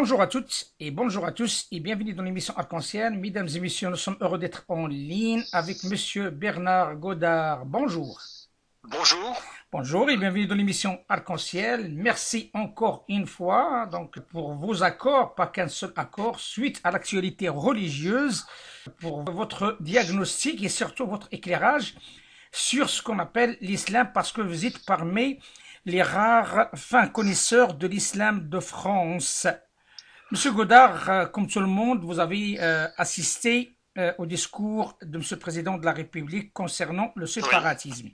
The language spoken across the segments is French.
Bonjour à toutes et bonjour à tous et bienvenue dans l'émission Arc-en-Ciel. Mesdames et messieurs, nous sommes heureux d'être en ligne avec Monsieur Bernard Godard. Bonjour. Bonjour. Bonjour et bienvenue dans l'émission Arc-en-Ciel. Merci encore une fois donc pour vos accords, pas qu'un seul accord, suite à l'actualité religieuse, pour votre diagnostic et surtout votre éclairage sur ce qu'on appelle l'islam, parce que vous êtes parmi les rares fins connaisseurs de l'islam de France. Monsieur Godard, comme tout le monde, vous avez assisté au discours de Monsieur le Président de la République concernant le Oui. séparatisme.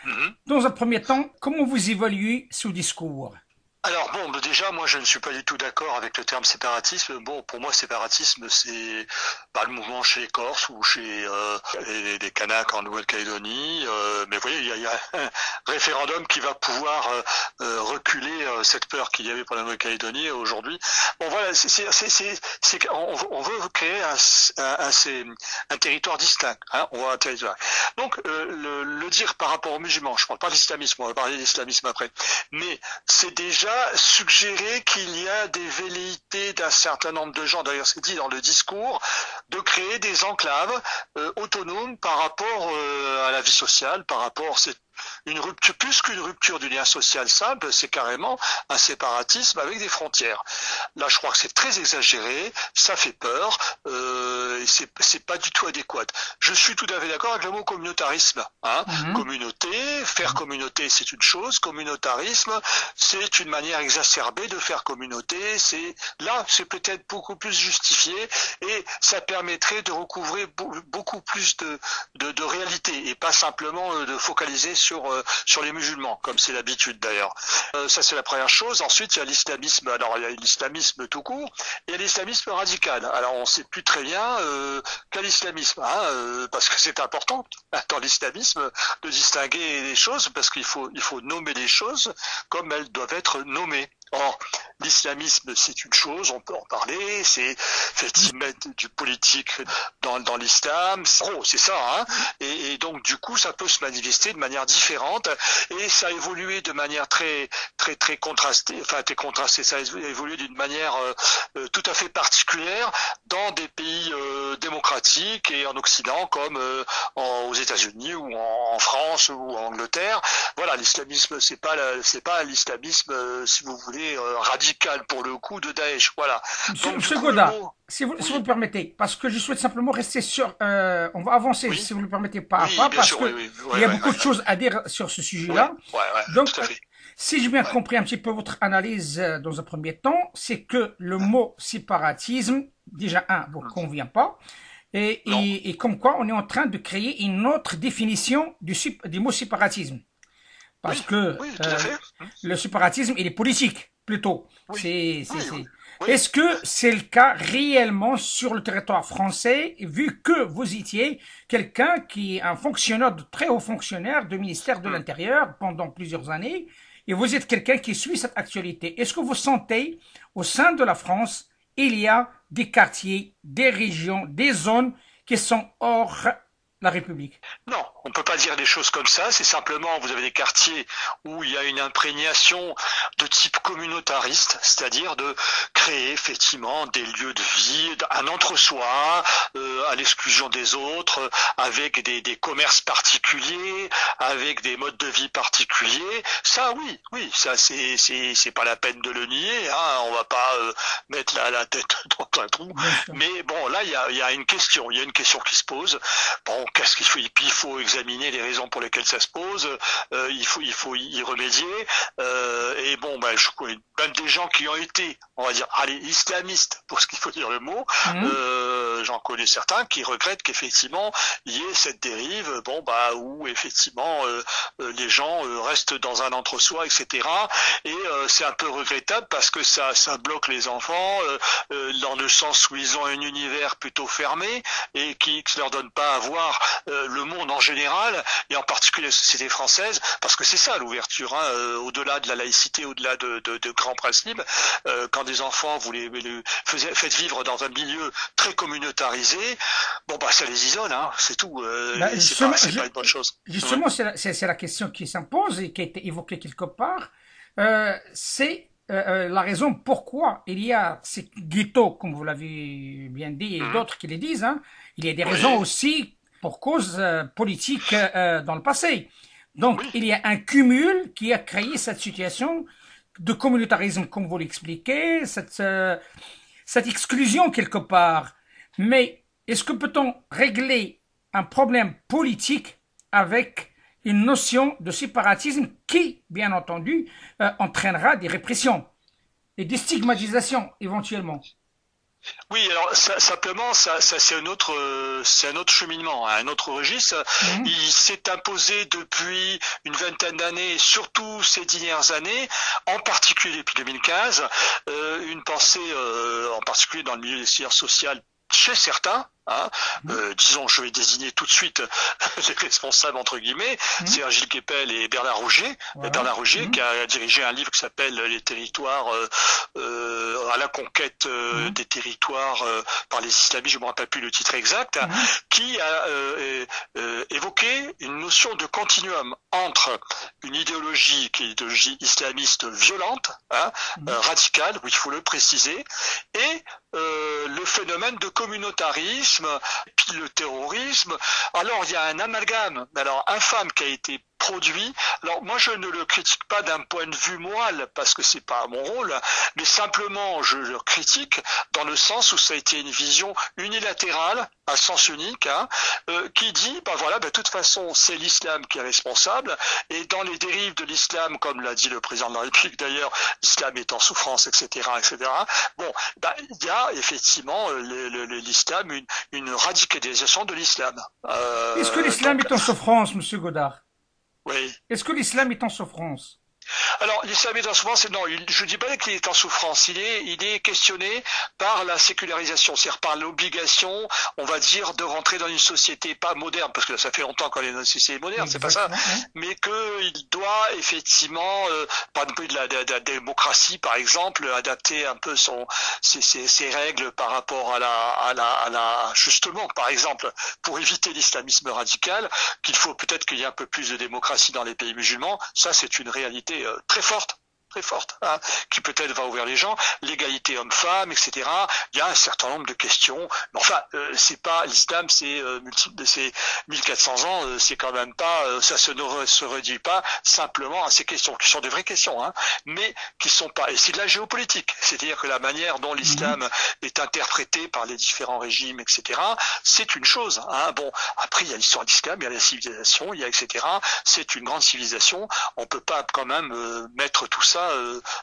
Mhm. Dans un premier temps, comment vous évaluez ce discours? Alors bon, déjà, moi, je ne suis pas du tout d'accord avec le terme séparatisme. Bon, pour moi, séparatisme, c'est le mouvement chez les Corses ou chez les Kanaks en Nouvelle-Calédonie. Mais vous voyez, il y a un référendum qui va pouvoir reculer cette peur qu'il y avait pour la Nouvelle-Calédonie aujourd'hui. Bon, voilà, on veut créer un territoire distinct. Hein, on voit un territoire. Donc, le dire par rapport aux musulmans, je ne parle pas d'islamisme, on va parler d'islamisme après, mais c'est déjà suggérer qu'il y a des velléités d'un certain nombre de gens, d'ailleurs c'est dit dans le discours, de créer des enclaves autonomes par rapport à la vie sociale, par rapport, c'est une rupture, plus qu'une rupture du lien social simple, c'est carrément un séparatisme avec des frontières. Là, je crois que c'est très exagéré, ça fait peur, et c'est pas du tout adéquat. Je suis tout à fait d'accord avec le mot communautarisme. Hein. Communauté, faire communauté, c'est une chose. Communautarisme, c'est une manière exacerbée de faire communauté. C'est peut-être beaucoup plus justifié et ça permettrait de recouvrer beaucoup plus de réalité et pas simplement de focaliser sur les musulmans, comme c'est l'habitude d'ailleurs. Ça c'est la première chose. Ensuite, il y a l'islamisme. Alors il y a l'islamisme tout court et il y a l'islamisme radical. Alors on ne sait plus très bien quel islamisme, hein, parce que c'est important dans l'islamisme de distinguer les choses, parce qu'il faut nommer les choses comme elles doivent être nommées. Or, l'islamisme, c'est une chose, on peut en parler, c'est effectivement du politique dans l'islam, c'est ça, hein, et donc du coup, ça peut se manifester de manière différente, et ça a évolué de manière très contrastée, ça a évolué d'une manière tout à fait particulière dans des pays démocratiques et en Occident, comme aux États-Unis ou en France ou en Angleterre. Voilà, l'islamisme, c'est pas l'islamisme, si vous voulez, radical pour le coup de Daesh. Voilà. Donc du Monsieur coup le Godard, mot, si vous oui, le permettez, parce que je souhaite simplement rester sur... on va avancer, oui, si vous le permettez, pas à oui, pas, bien parce sûr, oui, que oui, il ouais, y a ouais, beaucoup ouais, de choses à dire sur ce ouais, sujet-là. ouais, Donc, tout à fait. si j'ai bien Ouais. compris un petit peu votre analyse dans un premier temps, c'est que le mot séparatisme, déjà, vous convient pas, Non. et comme quoi on est en train de créer une autre définition du mot séparatisme. Parce Oui, que oui, tout à fait. le séparatisme, il est politique, plutôt. Oui, oui, oui, oui. Est-ce que c'est le cas réellement sur le territoire français, vu que vous étiez quelqu'un qui est un fonctionnaire, de très haut fonctionnaire du ministère de Hmm. l'Intérieur pendant plusieurs années, et vous êtes quelqu'un qui suit cette actualité. Est-ce que vous sentez, au sein de la France, il y a des quartiers, des régions, des zones qui sont hors la République? Non, on peut pas dire des choses comme ça. C'est simplement, vous avez des quartiers où il y a une imprégnation de type communautariste, c'est-à-dire de créer effectivement des lieux de vie, un entre-soi, à l'exclusion des autres, avec des commerces particuliers, avec des modes de vie particuliers. Ça, oui, oui, ça c'est pas la peine de le nier. Hein. On va pas mettre la tête dans un trou. Bien sûr. Mais bon, là, il y a une question, qui se pose. Bon, qu'est-ce qu'il faut? Et puis il faut examiner les raisons pour lesquelles ça se pose. Il faut y remédier. Et bon, je connais même des gens qui ont été, on va dire, allez, islamistes, pour ce qu'il faut dire le mot. Mhm. J'en connais certains qui regrettent qu'effectivement il y ait cette dérive, où effectivement les gens restent dans un entre-soi, etc. Et c'est un peu regrettable parce que ça bloque les enfants dans le sens où ils ont un univers plutôt fermé et qui ne leur donne pas à voir le monde en général et en particulier la société française, parce que c'est ça l'ouverture, hein, au-delà de la laïcité, au-delà de grands principes. Quand des enfants vous les faites vivre dans un milieu très communautarisé, ça les isole, hein, c'est tout. Justement, C'est pas une bonne chose. Ouais. justement, c'est la question qui s'impose et qui a été évoquée quelque part. C'est la raison pourquoi il y a ces ghettos, comme vous l'avez bien dit, et d'autres qui les disent. Hein. Il y a des raisons aussi pour cause politique dans le passé. Donc, il y a un cumul qui a créé cette situation de communautarisme, comme vous l'expliquez, cette exclusion quelque part. Mais est-ce que peut-on régler un problème politique avec une notion de séparatisme qui, bien entendu, entraînera des répressions et des stigmatisations éventuellement? Oui, alors simplement, ça c'est un autre cheminement, hein, un autre registre. Il s'est imposé depuis une vingtaine d'années, et surtout ces dernières années, en particulier depuis 2015, une pensée, en particulier dans le milieu des sciences sociales, chez certains. Hein, disons, je vais désigner tout de suite les responsables entre guillemets, c'est Gilles Kepel et Bernard Rouget. Voilà. Bernard Rouget qui a dirigé un livre qui s'appelle Les territoires à la conquête des territoires par les islamistes, je me rappelle plus le titre exact, qui a évoqué une notion de continuum entre une idéologie qui est une idéologie islamiste violente, hein, radicale, il faut le préciser, et le phénomène de communautarisme, puis le terrorisme. Alors il y a un amalgame, alors infâme, qui a été produit. Alors moi je ne le critique pas d'un point de vue moral parce que c'est pas mon rôle, mais simplement je le critique dans le sens où ça a été une vision unilatérale, à sens unique, hein, qui dit de toute façon c'est l'islam qui est responsable, et dans les dérives de l'islam, comme l'a dit le président de la République d'ailleurs, l'islam est en souffrance, etc., etc. Bon, il y a effectivement l'islam, une radicalisation de l'islam. Est-ce que l'islam est en souffrance, Monsieur Godard? Oui. Est-ce que l'islam est en souffrance? Alors, l'islam est en souffrance, non, je ne dis pas qu'il est en souffrance, il est questionné par la sécularisation, c'est-à-dire par l'obligation, on va dire, de rentrer dans une société pas moderne, parce que ça fait longtemps qu'on est dans une société moderne, c'est pas ça, mais qu'il doit effectivement, par exemple de la démocratie par exemple, adapter un peu ses règles par rapport à la justement, par exemple, pour éviter l'islamisme radical, qu'il faut peut-être qu'il y ait un peu plus de démocratie dans les pays musulmans, ça c'est une réalité très forte, hein, qui peut-être va ouvrir les gens, l'égalité homme-femme, etc. Il y a un certain nombre de questions, mais enfin, c'est pas l'islam, c'est 1400 ans, c'est quand même pas, ça se réduit pas simplement à ces questions, qui sont des vraies questions, hein, mais qui sont pas, et c'est de la géopolitique, c'est-à-dire que la manière dont l'islam est interprété par les différents régimes, etc., c'est une chose, hein. Bon, après il y a l'histoire de l'islam, il y a la civilisation, il y a etc., c'est une grande civilisation, on peut pas quand même mettre tout ça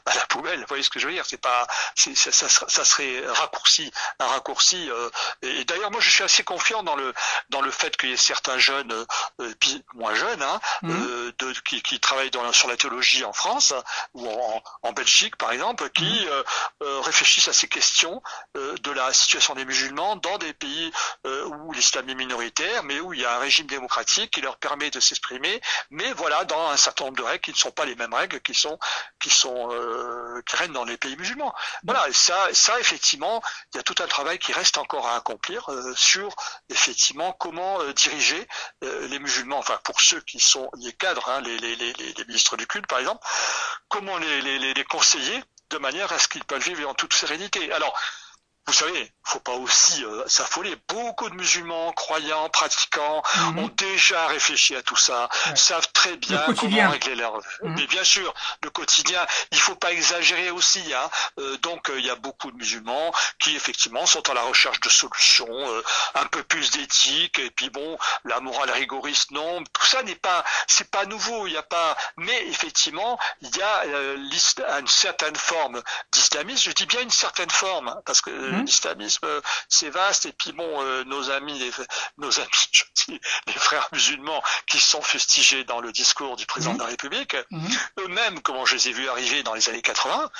à la poubelle, vous voyez ce que je veux dire, ça serait un raccourci, et d'ailleurs moi je suis assez confiant dans le fait qu'il y ait certains jeunes, puis moins jeunes, hein, qui travaillent sur la théologie en France ou en Belgique par exemple, qui réfléchissent à ces questions de la situation des musulmans dans des pays où l'islam est minoritaire, mais où il y a un régime démocratique qui leur permet de s'exprimer, mais voilà, dans un certain nombre de règles qui ne sont pas les mêmes règles qui règnent dans les pays musulmans. Voilà, et ça effectivement, il y a tout un travail qui reste encore à accomplir sur effectivement comment diriger les musulmans, enfin pour ceux qui sont les cadres, hein, les ministres du culte par exemple, comment les conseiller de manière à ce qu'ils peuvent vivre en toute sérénité. Alors, vous savez, faut pas aussi s'affoler. Beaucoup de musulmans, croyants, pratiquants ont déjà réfléchi à tout ça, savent très bien comment régler leur... Mais bien sûr, le quotidien, il faut pas exagérer aussi. Hein. Donc, il y a beaucoup de musulmans qui, effectivement, sont à la recherche de solutions, un peu plus d'éthique, et puis bon, la morale rigoriste, non. Tout ça c'est pas nouveau, il y a pas... Mais effectivement, il y a une certaine forme d'islamisme, je dis bien une certaine forme, parce que l'islamisme c'est vaste, et puis bon, nos amis, je dis, les frères musulmans qui sont fustigés dans le discours du président de la République, eux-mêmes, comment je les ai vus arriver dans les années 80,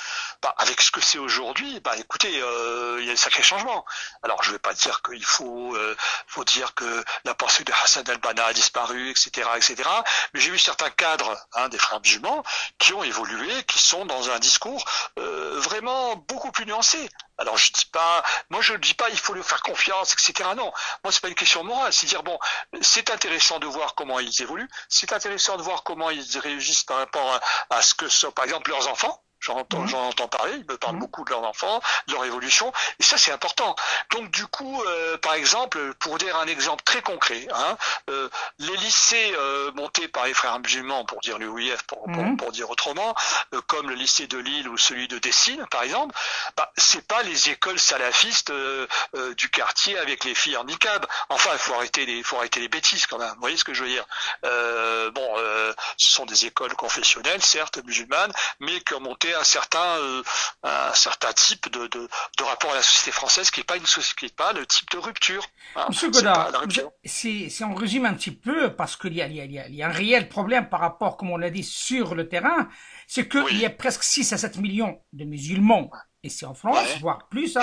avec ce que c'est aujourd'hui, écoutez, il y a des sacrés changements. Alors je vais pas dire qu'il faut dire que la pensée de Hassan al-Banna a disparu, etc., mais j'ai vu certains cadres, hein, des frères musulmans qui ont évolué, qui sont dans un discours vraiment beaucoup plus nuancé. Alors moi je ne dis pas il faut leur faire confiance, etc. Non, moi c'est pas une question morale, c'est dire bon, c'est intéressant de voir comment ils évoluent, c'est intéressant de voir comment ils réagissent par rapport à ce que sont par exemple leurs enfants. j'en entends parler, ils me parlent beaucoup de leurs enfants, de leur évolution, et ça c'est important. Donc du coup, par exemple, pour dire un exemple très concret, les lycées montés par les frères musulmans, pour dire l'UOIF, pour dire autrement, comme le lycée de Lille ou celui de Dessines, par exemple, c'est pas les écoles salafistes du quartier avec les filles en niqab. Enfin, il faut arrêter les bêtises quand même. Vous voyez ce que je veux dire? Ce sont des écoles confessionnelles, certes musulmanes, mais qui ont monté un certain type de rapport à la société française qui n'est pas le type de rupture. Monsieur Godard, si on résume un petit peu, parce qu'il y a un réel problème par rapport, comme on l'a dit, sur le terrain, c'est qu'il y a presque 6 à 7 millions de musulmans ici en France, voire plus,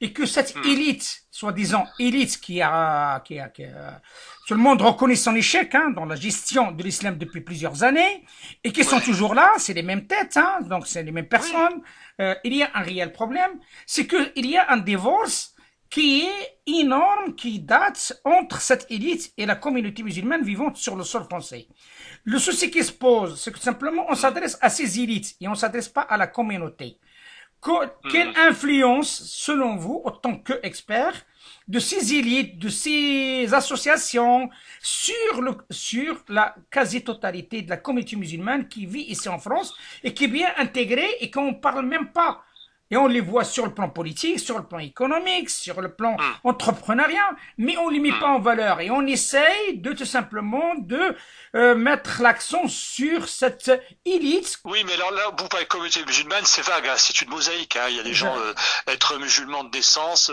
et que cette élite, soi-disant élite tout le monde reconnaît son échec dans la gestion de l'islam depuis plusieurs années, et qui sont toujours là, c'est les mêmes têtes, donc c'est les mêmes personnes. Il y a un réel problème, c'est qu'il y a un divorce qui est énorme, qui date entre cette élite et la communauté musulmane vivante sur le sol français. Le souci qui se pose, c'est que simplement on s'adresse à ces élites et on s'adresse pas à la communauté. Quelle influence, selon vous, en tant qu'expert, de ces élites, de ces associations sur la quasi-totalité de la communauté musulmane qui vit ici en France et qui est bien intégrée et qu'on ne parle même pas? Et on les voit sur le plan politique, sur le plan économique, sur le plan entrepreneurial, mais on les met pas en valeur. Et on essaye de tout simplement de mettre l'accent sur cette élite. Oui, mais alors là, vous parlez de communauté musulmane, c'est vague, c'est une mosaïque. Il y a des gens, être musulmans de naissance,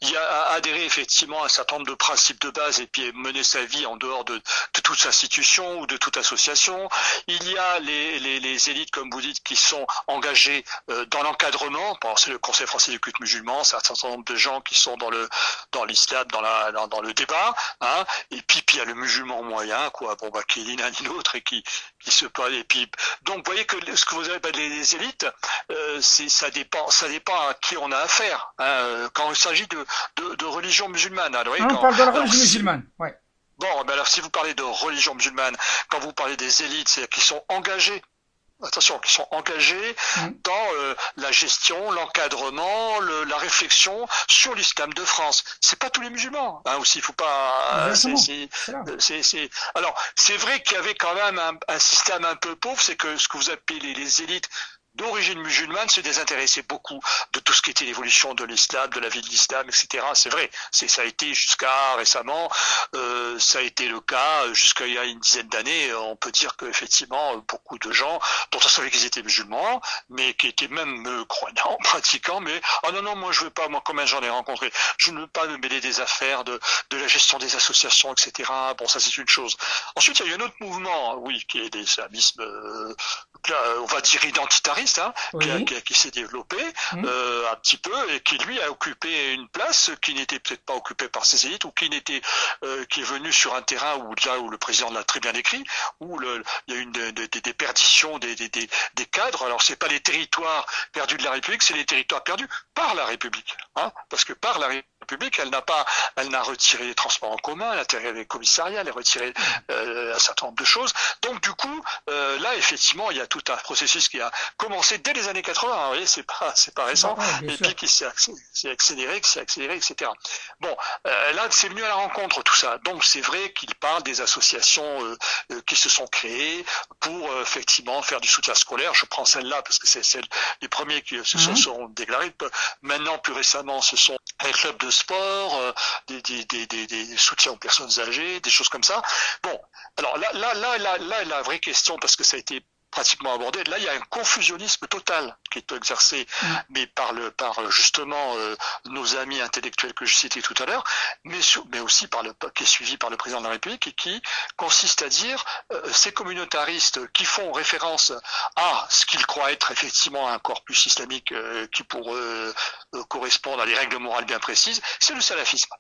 il y a adhérer effectivement à un certain nombre de principes de base et puis mener sa vie en dehors de toute institution ou de toute association. Il y a les élites, comme vous dites, qui sont engagées dans l'encadrement. C'est le Conseil français du culte musulman, c'est un certain nombre de gens qui sont dans l'islam, dans le débat, et puis il y a le musulman moyen, qui est ni l'un ni l'autre et qui se parle. Et puis donc vous voyez que ce que vous avez les élites, ça dépend à qui on a affaire. Quand il s'agit de religion musulmane. On parle de la religion musulmane, ouais. Bon, alors si vous parlez de religion musulmane, quand vous parlez des élites, c'est-à-dire qui sont engagés. Attention, qui sont engagés dans la gestion, l'encadrement, la réflexion sur l'islam de France. C'est pas tous les musulmans, aussi. Il faut pas. Alors, c'est vrai qu'il y avait quand même un système un peu pauvre, c'est que ce que vous appelez les élites d'origine musulmane se désintéressaient beaucoup de tout ce qui était l'évolution de l'islam, de la vie de l'islam, etc. C'est vrai, ça a été jusqu'à récemment, ça a été le cas jusqu'à il y a une dizaine d'années. On peut dire qu'effectivement, beaucoup de gens dont on savait qu'ils étaient musulmans, mais qui étaient même croyants, pratiquants, mais non, moi je veux pas, moi combien j'en ai rencontré, je ne veux pas me mêler des affaires de la gestion des associations, etc. Bon, ça c'est une chose. Ensuite, il y a eu un autre mouvement, qui est l'islamisme, on va dire identitariste, qui s'est développé un petit peu et qui lui a occupé une place qui n'était peut-être pas occupée par ses élites ou qui est venu sur un terrain où le président l'a très bien décrit, où il y a eu des perditions des cadres. Alors c'est pas les territoires perdus de la République, c'est les territoires perdus par la République, parce que par la République, elle n'a retiré les transports en commun, elle a retiré les commissariats, elle a retiré un certain nombre de choses. Donc du coup, là effectivement, il y a tout un processus qui a commencé dès les années 80. Vous voyez, c'est pas récent, et puis qui s'est accéléré, etc. Bon, là c'est venu à la rencontre tout ça. Donc c'est vrai qu'il parle des associations qui se sont créées pour effectivement faire du soutien scolaire. Je prends celle-là parce que c'est les premiers qui se sont déclarés. Maintenant, plus récemment, ce sont les clubs de sport, des soutiens aux personnes âgées, des choses comme ça. Bon, alors là, la vraie question, parce que ça a été pratiquement abordé. Là, il y a un confusionnisme total qui est exercé, mais par justement nos amis intellectuels que je citais tout à l'heure, mais aussi qui est suivi par le président de la République et qui consiste à dire ces communautaristes qui font référence à ce qu'ils croient être effectivement un corpus islamique qui pour eux correspond à des règles morales bien précises, c'est le salafisme.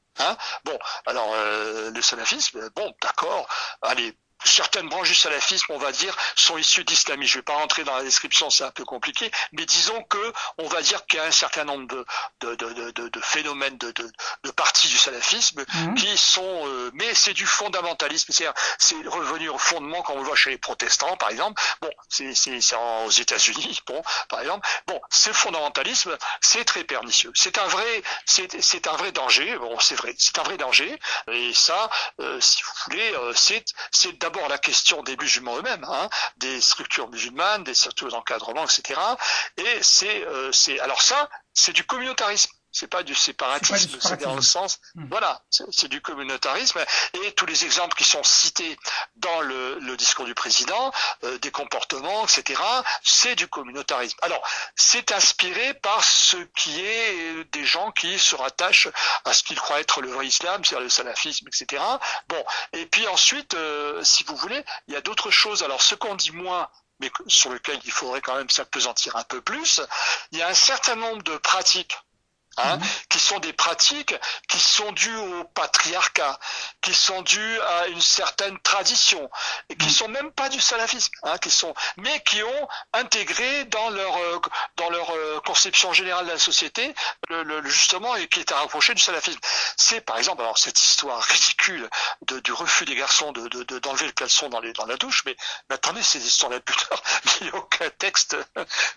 Bon, alors le salafisme, bon, d'accord, allez. certaines branches du salafisme, on va dire, sont issues d'islamisme. Je ne vais pas rentrer dans la description, c'est un peu compliqué, mais disons que on va dire qu'il y a un certain nombre de phénomènes de parties du salafisme qui sont, mais c'est du fondamentalisme, c'est revenu au fondement, comme on le voit chez les protestants, par exemple. Bon, c'est aux États-Unis, bon, par exemple. Bon, ce fondamentalisme, c'est très pernicieux. C'est un vrai danger. Bon, c'est vrai, c'est un vrai danger. Et ça, si vous voulez, c'est d'abord la question des musulmans eux-mêmes, hein, des structures musulmanes, des structures d'encadrement, etc. Et alors ça, c'est du communautarisme. C'est pas du séparatisme, c'est dans le sens, voilà, c'est du communautarisme. Et tous les exemples qui sont cités dans le discours du président, des comportements, etc., c'est du communautarisme. Alors, c'est inspiré par ce qui est des gens qui se rattachent à ce qu'ils croient être le vrai islam, c'est-à-dire le salafisme, etc. Bon, et puis ensuite, si vous voulez, il y a d'autres choses. Alors, ce qu'on dit moins, mais sur lequel il faudrait quand même s'appesantir un peu plus, il y a un certain nombre de pratiques qui sont des pratiques qui sont dues au patriarcat, qui sont dues à une certaine tradition, et qui sont même pas du salafisme, mais qui ont intégré dans leur conception générale de la société, justement, et qui est à rapprocher du salafisme. C'est par exemple, alors cette histoire ridicule du refus des garçons d'enlever le caleçon dans la douche, mais attendez, ces histoires-là, putain, il n'y a aucun texte.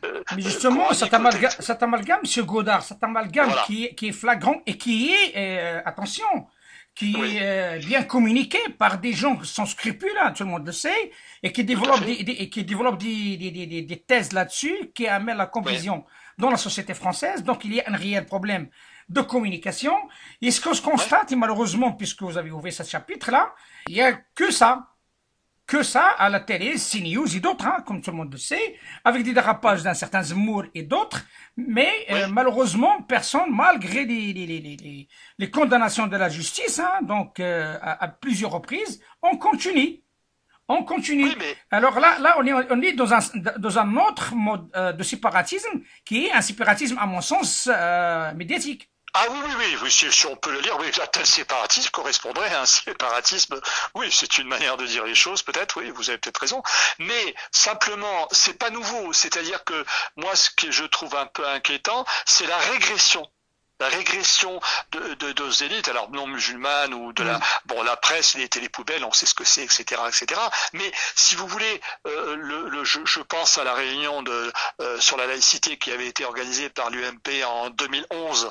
Mais justement, cet amalgame, M. Godard, cet amalgame qui est flagrant et qui est, attention, qui est bien communiqué par des gens sans scrupules, tout le monde le sait, et qui développent des thèses là-dessus, qui amènent la confusion dans la société française. Donc, il y a un réel problème de communication. Et ce qu'on se constate, et malheureusement, puisque vous avez ouvert ce chapitre-là, il n'y a que ça à la télé, CNews et d'autres, comme tout le monde le sait, avec des dérapages d'un certain Zemmour et d'autres, mais malheureusement, personne, malgré les condamnations de la justice, donc à plusieurs reprises, on continue. Oui, mais... Alors là, on est dans un autre mode de séparatisme, qui est un séparatisme, à mon sens, médiatique. Ah oui, si on peut le lire, oui, un tel séparatisme correspondrait à un séparatisme. Oui, c'est une manière de dire les choses, peut-être, oui, vous avez peut-être raison. Mais simplement, c'est pas nouveau. C'est-à-dire que moi, ce que je trouve un peu inquiétant, c'est la régression de élites, alors non musulmanes ou de la presse, les télépoubelles, on sait ce que c'est, etc., etc. Mais si vous voulez, je pense à la réunion sur la laïcité qui avait été organisée par l'UMP en 2011,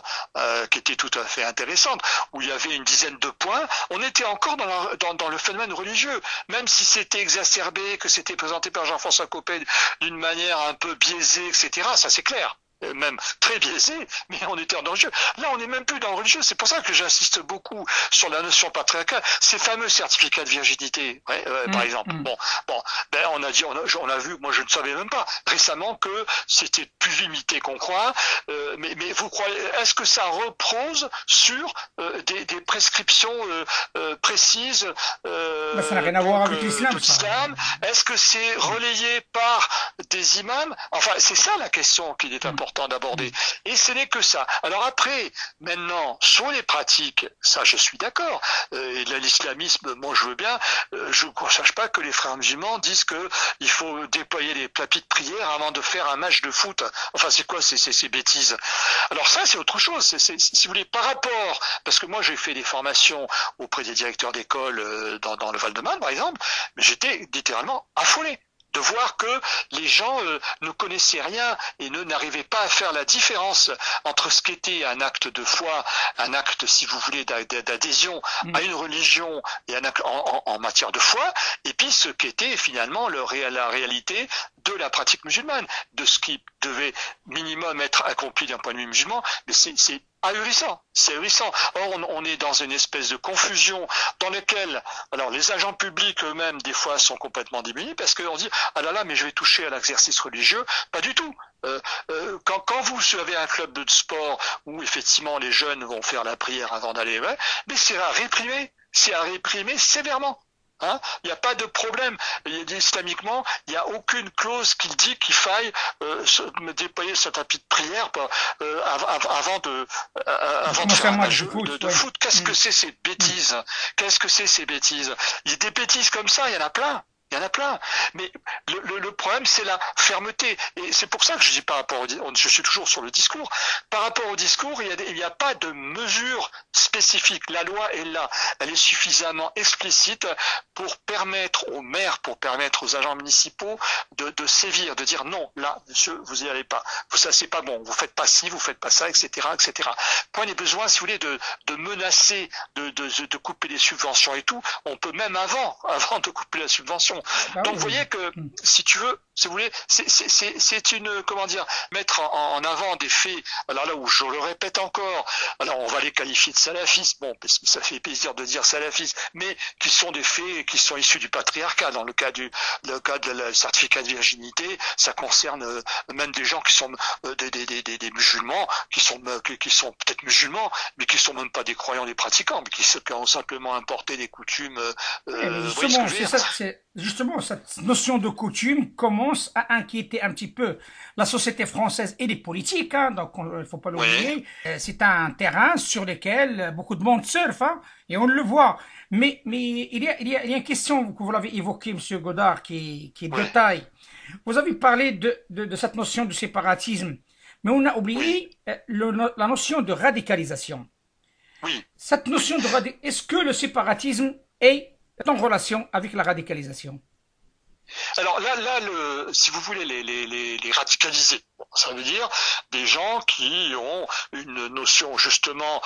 qui était tout à fait intéressante, où il y avait une dizaine de points. On était encore dans le phénomène religieux, même si c'était exacerbé, que c'était présenté par Jean-François Copé d'une manière un peu biaisée, etc. Ça c'est clair. Même très biaisé, mais on était dans le religieux. Là, on n'est même plus dans le religieux. C'est pour ça que j'insiste beaucoup sur la notion patriarcale. Ces fameux certificats de virginité, par exemple. Bon, on a vu, moi je ne savais même pas récemment que c'était plus limité qu'on croit. Mais vous croyez, est-ce que ça repose sur des prescriptions précises ça n'a rien à voir avec l'islam. Est-ce que c'est relayé par des imams? Enfin, c'est ça la question qu'il est important d'aborder. Et ce n'est que ça. Alors après, maintenant, sur les pratiques, ça je suis d'accord. Et l'islamisme, moi je veux bien, je ne sache pas que les frères musulmans disent que il faut déployer les tapis de prière avant de faire un match de foot. Enfin, c'est quoi ces bêtises? Alors ça, c'est autre chose. Si vous voulez, par rapport, parce que moi j'ai fait des formations auprès des directeurs d'école dans le Val-de-Marne, par exemple, mais j'étais littéralement affolé de voir que les gens ne connaissaient rien et n'arrivaient pas à faire la différence entre ce qu'était un acte de foi, un acte, si vous voulez, d'adhésion à une religion et un acte en matière de foi, et puis ce qu'était finalement la réalité de la pratique musulmane, de ce qui devait minimum être accompli d'un point de vue musulman, mais c'est ahurissant, c'est ahurissant. Or, on est dans une espèce de confusion dans laquelle, alors les agents publics eux-mêmes des fois sont complètement démunis parce qu'on dit ah là là mais je vais toucher à l'exercice religieux, pas du tout. Quand vous avez un club de sport où effectivement les jeunes vont faire la prière avant d'aller, mais c'est à réprimer sévèrement. Hein, il n'y a pas de problème. Islamiquement, il n'y a aucune clause qui dit qu'il faille me déployer ce tapis de prière avant de faire un match de foot. Qu'est-ce que c'est ces bêtises? Qu'est-ce que c'est ces bêtises? Il y a des bêtises comme ça, il y en a plein. Il y en a plein. Mais le problème, c'est la fermeté. Et c'est pour ça que je dis par rapport je suis toujours sur le discours. Par rapport au discours, il n'y a pas de mesure spécifique. La loi est là. Elle est suffisamment explicite pour permettre aux maires, pour permettre aux agents municipaux de sévir, de dire non, là, monsieur, vous n'y allez pas. Ça, c'est pas bon. Vous faites pas ci, vous faites pas ça, etc., etc. Point des besoins, si vous voulez, de menacer, de couper les subventions et tout. On peut même avant de couper la subvention. Donc vous voyez que si tu veux, si vous voulez, c'est une, comment dire, mettre en avant des faits. Alors là où je le répète encore, alors on va les qualifier de salafistes, bon, parce que ça fait plaisir de dire salafistes, mais qui sont des faits qui sont issus du patriarcat. Dans le cas de la certificat de virginité, ça concerne même des gens qui sont des musulmans, qui sont peut-être musulmans, mais qui sont même pas des croyants, des pratiquants, mais qui ont simplement importé des coutumes. Justement, cette notion de coutume commence à inquiéter un petit peu la société française et les politiques, hein, donc il ne faut pas l'oublier. C'est un terrain sur lequel beaucoup de monde surfe, hein, et on le voit. Mais il y a une question que vous l'avez évoquée, Monsieur Godard, qui est de taille. Vous avez parlé de cette notion de séparatisme, mais on a oublié la notion de radicalisation. Oui. Cette notion est-ce que le séparatisme est en relation avec la radicalisation? Alors là, si vous voulez les radicaliser, ça veut dire des gens qui ont une notion justement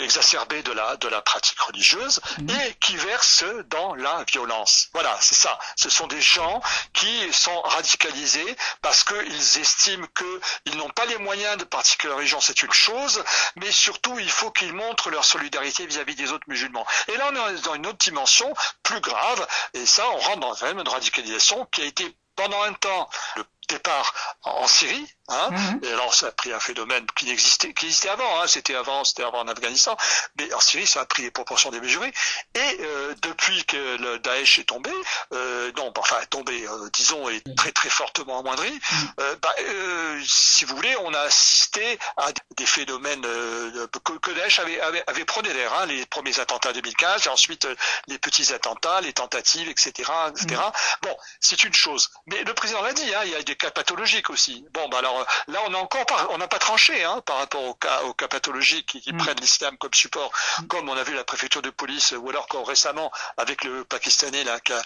exacerbée de la pratique religieuse et qui versent dans la violence. Voilà, c'est ça. Ce sont des gens qui sont radicalisés parce qu'ils estiment qu'ils n'ont pas les moyens de pratiquer leur religion, c'est une chose, mais surtout il faut qu'ils montrent leur solidarité vis-à-vis des autres musulmans. Et là on est dans une autre dimension plus grave, et ça on rentre dans une radicalisation qui a été pendant un temps le départ en Syrie, hein, et alors ça a pris un phénomène qui existait avant, hein, c'était avant en Afghanistan, mais en Syrie ça a pris des proportions démesurées, et depuis que le Daesh est tombé, disons, est très très fortement amoindri, si vous voulez, on a assisté à des phénomènes que Daesh avait prôné d'ailleurs, hein, les premiers attentats 2015, et ensuite les petits attentats, les tentatives, etc., etc. Bon, c'est une chose, mais le président l'a dit, hein, il y a des cas pathologiques aussi. Bon, bah alors là, on n'a pas tranché, hein, par rapport aux cas pathologiques qui prennent l'islam comme support, comme on a vu la préfecture de police, ou alors récemment avec le Pakistanais là qui a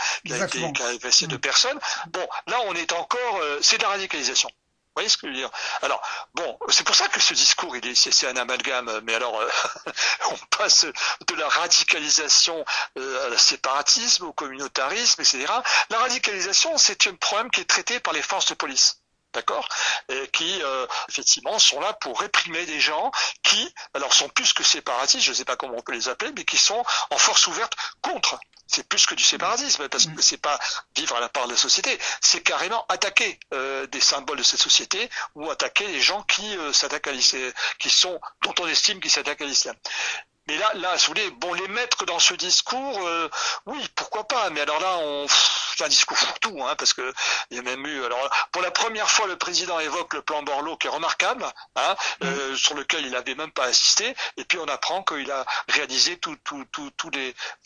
agressé 2 personnes. Bon, là, on est encore, c'est de la radicalisation. Vous voyez ce que je veux dire? Alors, bon, c'est pour ça que ce discours, c'est un amalgame, mais alors, on passe de la radicalisation au séparatisme, au communautarisme, etc. La radicalisation, c'est un problème qui est traité par les forces de police. D'accord, qui effectivement sont là pour réprimer des gens qui, alors sont plus que séparatistes, je ne sais pas comment on peut les appeler, mais qui sont en force ouverte contre. C'est plus que du séparatisme, parce que c'est pas vivre à la part de la société, c'est carrément attaquer des symboles de cette société ou attaquer les gens qui s'attaquent à l'islam, dont on estime qu'ils s'attaquent à l'islam. Mais là, si vous voulez, bon, les mettre dans ce discours, oui, pourquoi pas. Mais alors là, c'est un discours fourre-tout, hein, parce que il y a même eu. Alors, pour la première fois, le président évoque le plan Borloo, qui est remarquable, hein, sur lequel il n'avait même pas assisté. Et puis on apprend qu'il a réalisé tous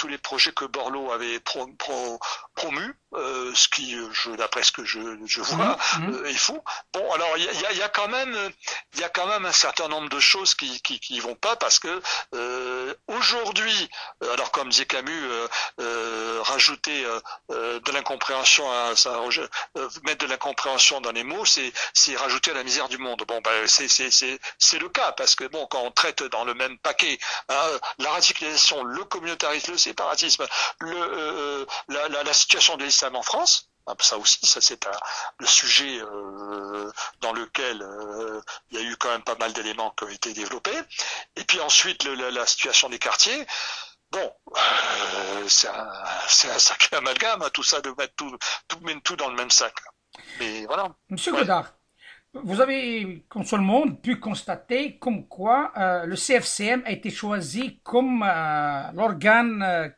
les projets que Borloo avait promus, ce qui, d'après ce que je vois, est fou. Bon, alors il y a quand même un certain nombre de choses qui vont pas, parce que aujourd'hui, alors comme disait Camus, rajouter de l'incompréhension mettre de l'incompréhension dans les mots, c'est rajouter à la misère du monde. Bon, ben c'est le cas, parce que bon, quand on traite dans le même paquet, hein, la radicalisation, le communautarisme, le séparatisme, la situation de l'islam en France. Ça aussi, c'est le sujet dans lequel il y a eu quand même pas mal d'éléments qui ont été développés. Et puis ensuite, la situation des quartiers. Bon, c'est un sacré amalgame, hein, tout ça, de mettre tout dans le même sac. Mais voilà. Monsieur Godard, vous avez, comme tout le monde, pu constater comme quoi le CFCM a été choisi comme l'organe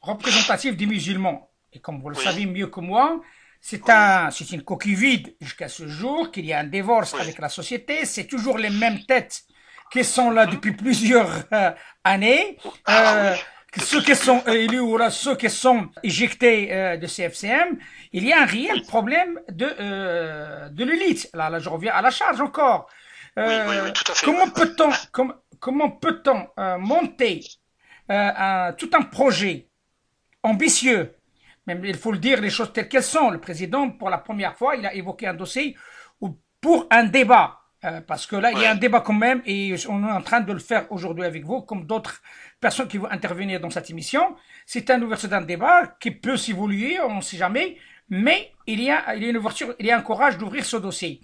représentatif des musulmans. Et comme vous le Oui. savez mieux que moi, c'est une coquille vide jusqu'à ce jour qu'il y a un divorce avec la société. C'est toujours les mêmes têtes qui sont là depuis plusieurs années. Ceux qui sont élus ou là, ceux qui sont éjectés de CFCM, il y a un réel problème de l'élite. Là, je reviens à la charge encore. Oui, tout à fait. Comment peut-on monter tout un projet ambitieux, même il faut le dire les choses telles qu'elles sont. Le président, pour la première fois, il a évoqué un dossier pour un débat. Parce que là, il y a un débat quand même, et on est en train de le faire aujourd'hui avec vous, comme d'autres personnes qui vont intervenir dans cette émission. C'est un ouverture d'un débat qui peut s'évoluer, on ne sait jamais, mais il y a une ouverture, il y a un courage d'ouvrir ce dossier.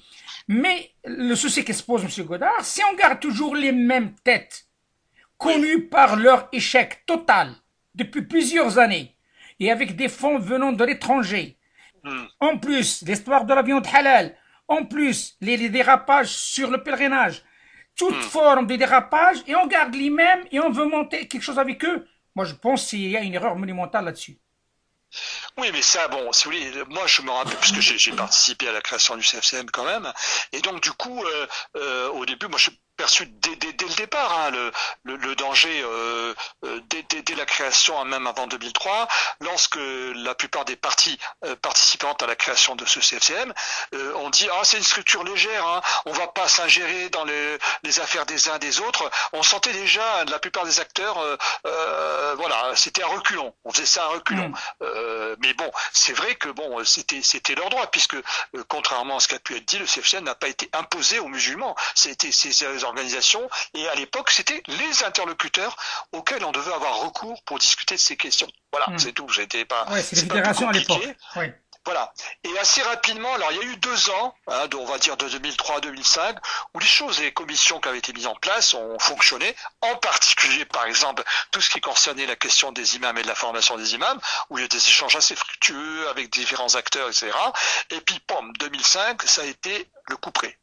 Mais le souci qui se pose, M. Godard, si on garde toujours les mêmes têtes, connues par leur échec total depuis plusieurs années, et avec des fonds venant de l'étranger, en plus, l'histoire de la viande halal, en plus, les dérapages sur le pèlerinage, toute forme de dérapage, et on garde les mêmes et on veut monter quelque chose avec eux. Moi, je pense qu'il y a une erreur monumentale là-dessus. Oui, mais ça, bon, si vous voulez, moi je me rappelle, puisque j'ai participé à la création du CFCM quand même, et donc du coup, au début, moi je suis perçu dès le départ hein, le danger dès la création, hein, même avant 2003, lorsque la plupart des parties participantes à la création de ce CFCM ont dit ah c'est une structure légère, hein, on va pas s'ingérer dans les affaires des uns des autres. On sentait déjà la plupart des acteurs, voilà, c'était à reculons, on faisait ça à reculons. Mais bon, c'est vrai que bon, c'était leur droit, puisque contrairement à ce qui a pu être dit, le CFCM n'a pas été imposé aux musulmans. C'était ces organisations, et à l'époque, c'était les interlocuteurs auxquels on devait avoir recours pour discuter de ces questions. Voilà, c'est tout. C'était pas. Ouais, c'est les fédérations à l'époque. Ouais. Voilà. Et assez rapidement, alors il y a eu 2 ans, hein, on va dire de 2003 à 2005, où les choses et les commissions qui avaient été mises en place ont fonctionné, en particulier par exemple tout ce qui concernait la question des imams et de la formation des imams, où il y a des échanges assez fructueux avec différents acteurs, etc. Et puis, pom, 2005, ça a été le couperet.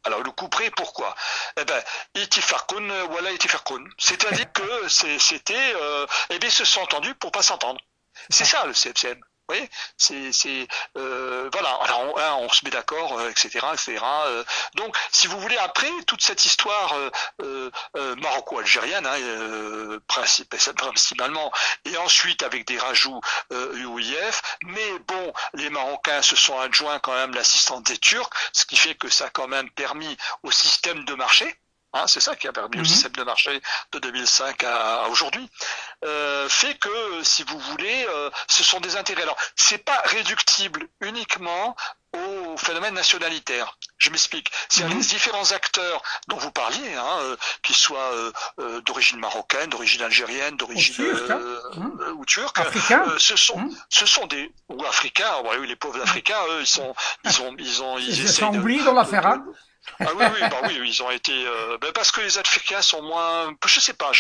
Alors le couperet, pourquoi? Eh ben, itifarkoun wala itifarkoun. C'est-à-dire que c'était, eh bien, ils se sont entendus pour pas s'entendre. C'est ça le CFCM. Vous voyez, voilà. Alors on se met d'accord, etc., etc. Donc, si vous voulez, après toute cette histoire maroco-algérienne, hein, principalement, et ensuite avec des rajouts UOIF, mais bon, les Marocains se sont adjoints quand même l'assistance des Turcs, ce qui fait que ça a quand même permis au système de marché. Hein, c'est ça qui a permis au système de marché de 2005 à aujourd'hui, fait que, si vous voulez, ce sont des intérêts. Alors, c'est pas réductible uniquement au phénomène nationalitaire. Je m'explique. C'est les différents acteurs dont vous parliez, hein, qu'ils soient d'origine marocaine, d'origine algérienne, d'origine ou turque, ce sont des ou africains. Ouais, les pauvres africains, eux, ils sont oubliés dans l'affaire. Hein. Ah oui, ils ont été parce que les Africains sont moins, je sais pas,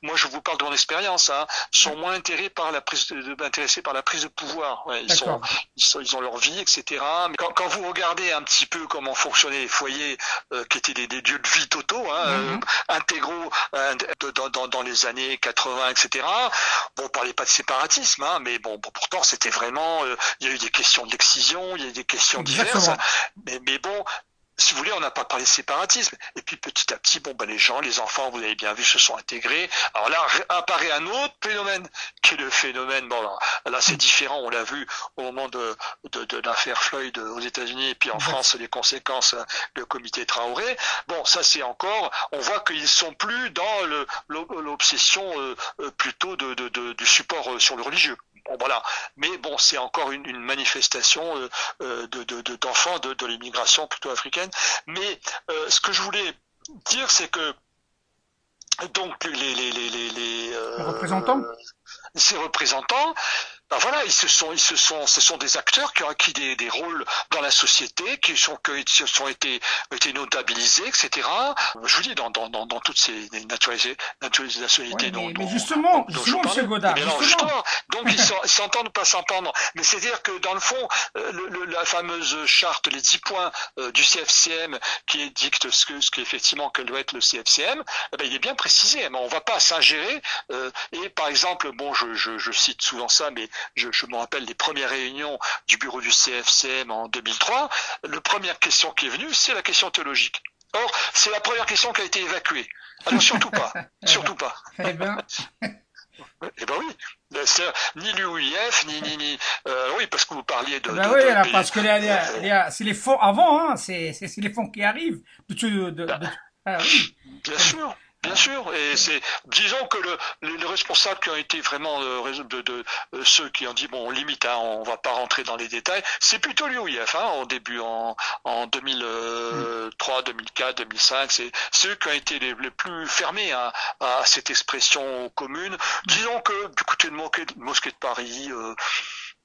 moi je vous parle de mon expérience, hein, sont moins intéressés par la prise de pouvoir. Ouais, ils ont leur vie, etc. Mais quand vous regardez un petit peu comment fonctionnaient les foyers, qui étaient des lieux de vie totaux, hein, intégraux dans les années 80, etc. Bon, on parlait pas de séparatisme, hein, mais bon, pourtant c'était vraiment, il y a eu des questions d'excision, il y a eu des questions diverses, mais bon. Si vous voulez, on n'a pas parlé de séparatisme. Et puis petit à petit, les gens, les enfants, vous avez bien vu, se sont intégrés. Alors là, apparaît un autre phénomène, qui est le phénomène, là c'est différent, on l'a vu au moment de l'affaire Floyd aux États-Unis, et puis en France, les conséquences, le comité Traoré. Bon, ça c'est encore, on voit qu'ils sont plus dans l'obsession plutôt du support sur le religieux. Bon, voilà, mais bon, c'est encore une manifestation d'enfants de l'immigration plutôt africaine. Mais ce que je voulais dire, c'est que donc les représentants, ces représentants Ben voilà, ce sont des acteurs qui ont acquis des rôles dans la société, qui ont été notabilisés, etc. Je vous dis, dans toutes ces nationalités Oui, dont mais dont je vous Monsieur parlais. Godard, Eh bien non, justement. justement. Donc ils s'entendent ou pas s'entendre. Mais c'est-à-dire que dans le fond, la fameuse charte, les 10 points du CFCM qui dicte ce qu'effectivement que doit être le CFCM, eh ben, il est bien précisé. Mais on ne va pas s'ingérer. Et par exemple, bon, je cite souvent ça, mais je me rappelle des premières réunions du bureau du CFCM en 2003. La première question qui est venue, c'est la question théologique. Or, c'est la première question qui a été évacuée. Alors surtout pas, surtout pas. Eh ben, Eh ben oui, ni l'UIF, ni oui, parce que vous parliez ben oui, là, parce que c'est les fonds avant, hein, c'est les fonds qui arrivent. Ah oui. Bien sûr. Bien sûr, et c'est, disons que les responsables qui ont été vraiment ceux qui ont dit bon, limite, hein, on va pas rentrer dans les détails, c'est plutôt l'UIF, hein, au début en 2003, 2004, 2005, c'est ceux qui ont été les plus fermés à cette expression commune. Disons que du côté de Mosquée de Paris.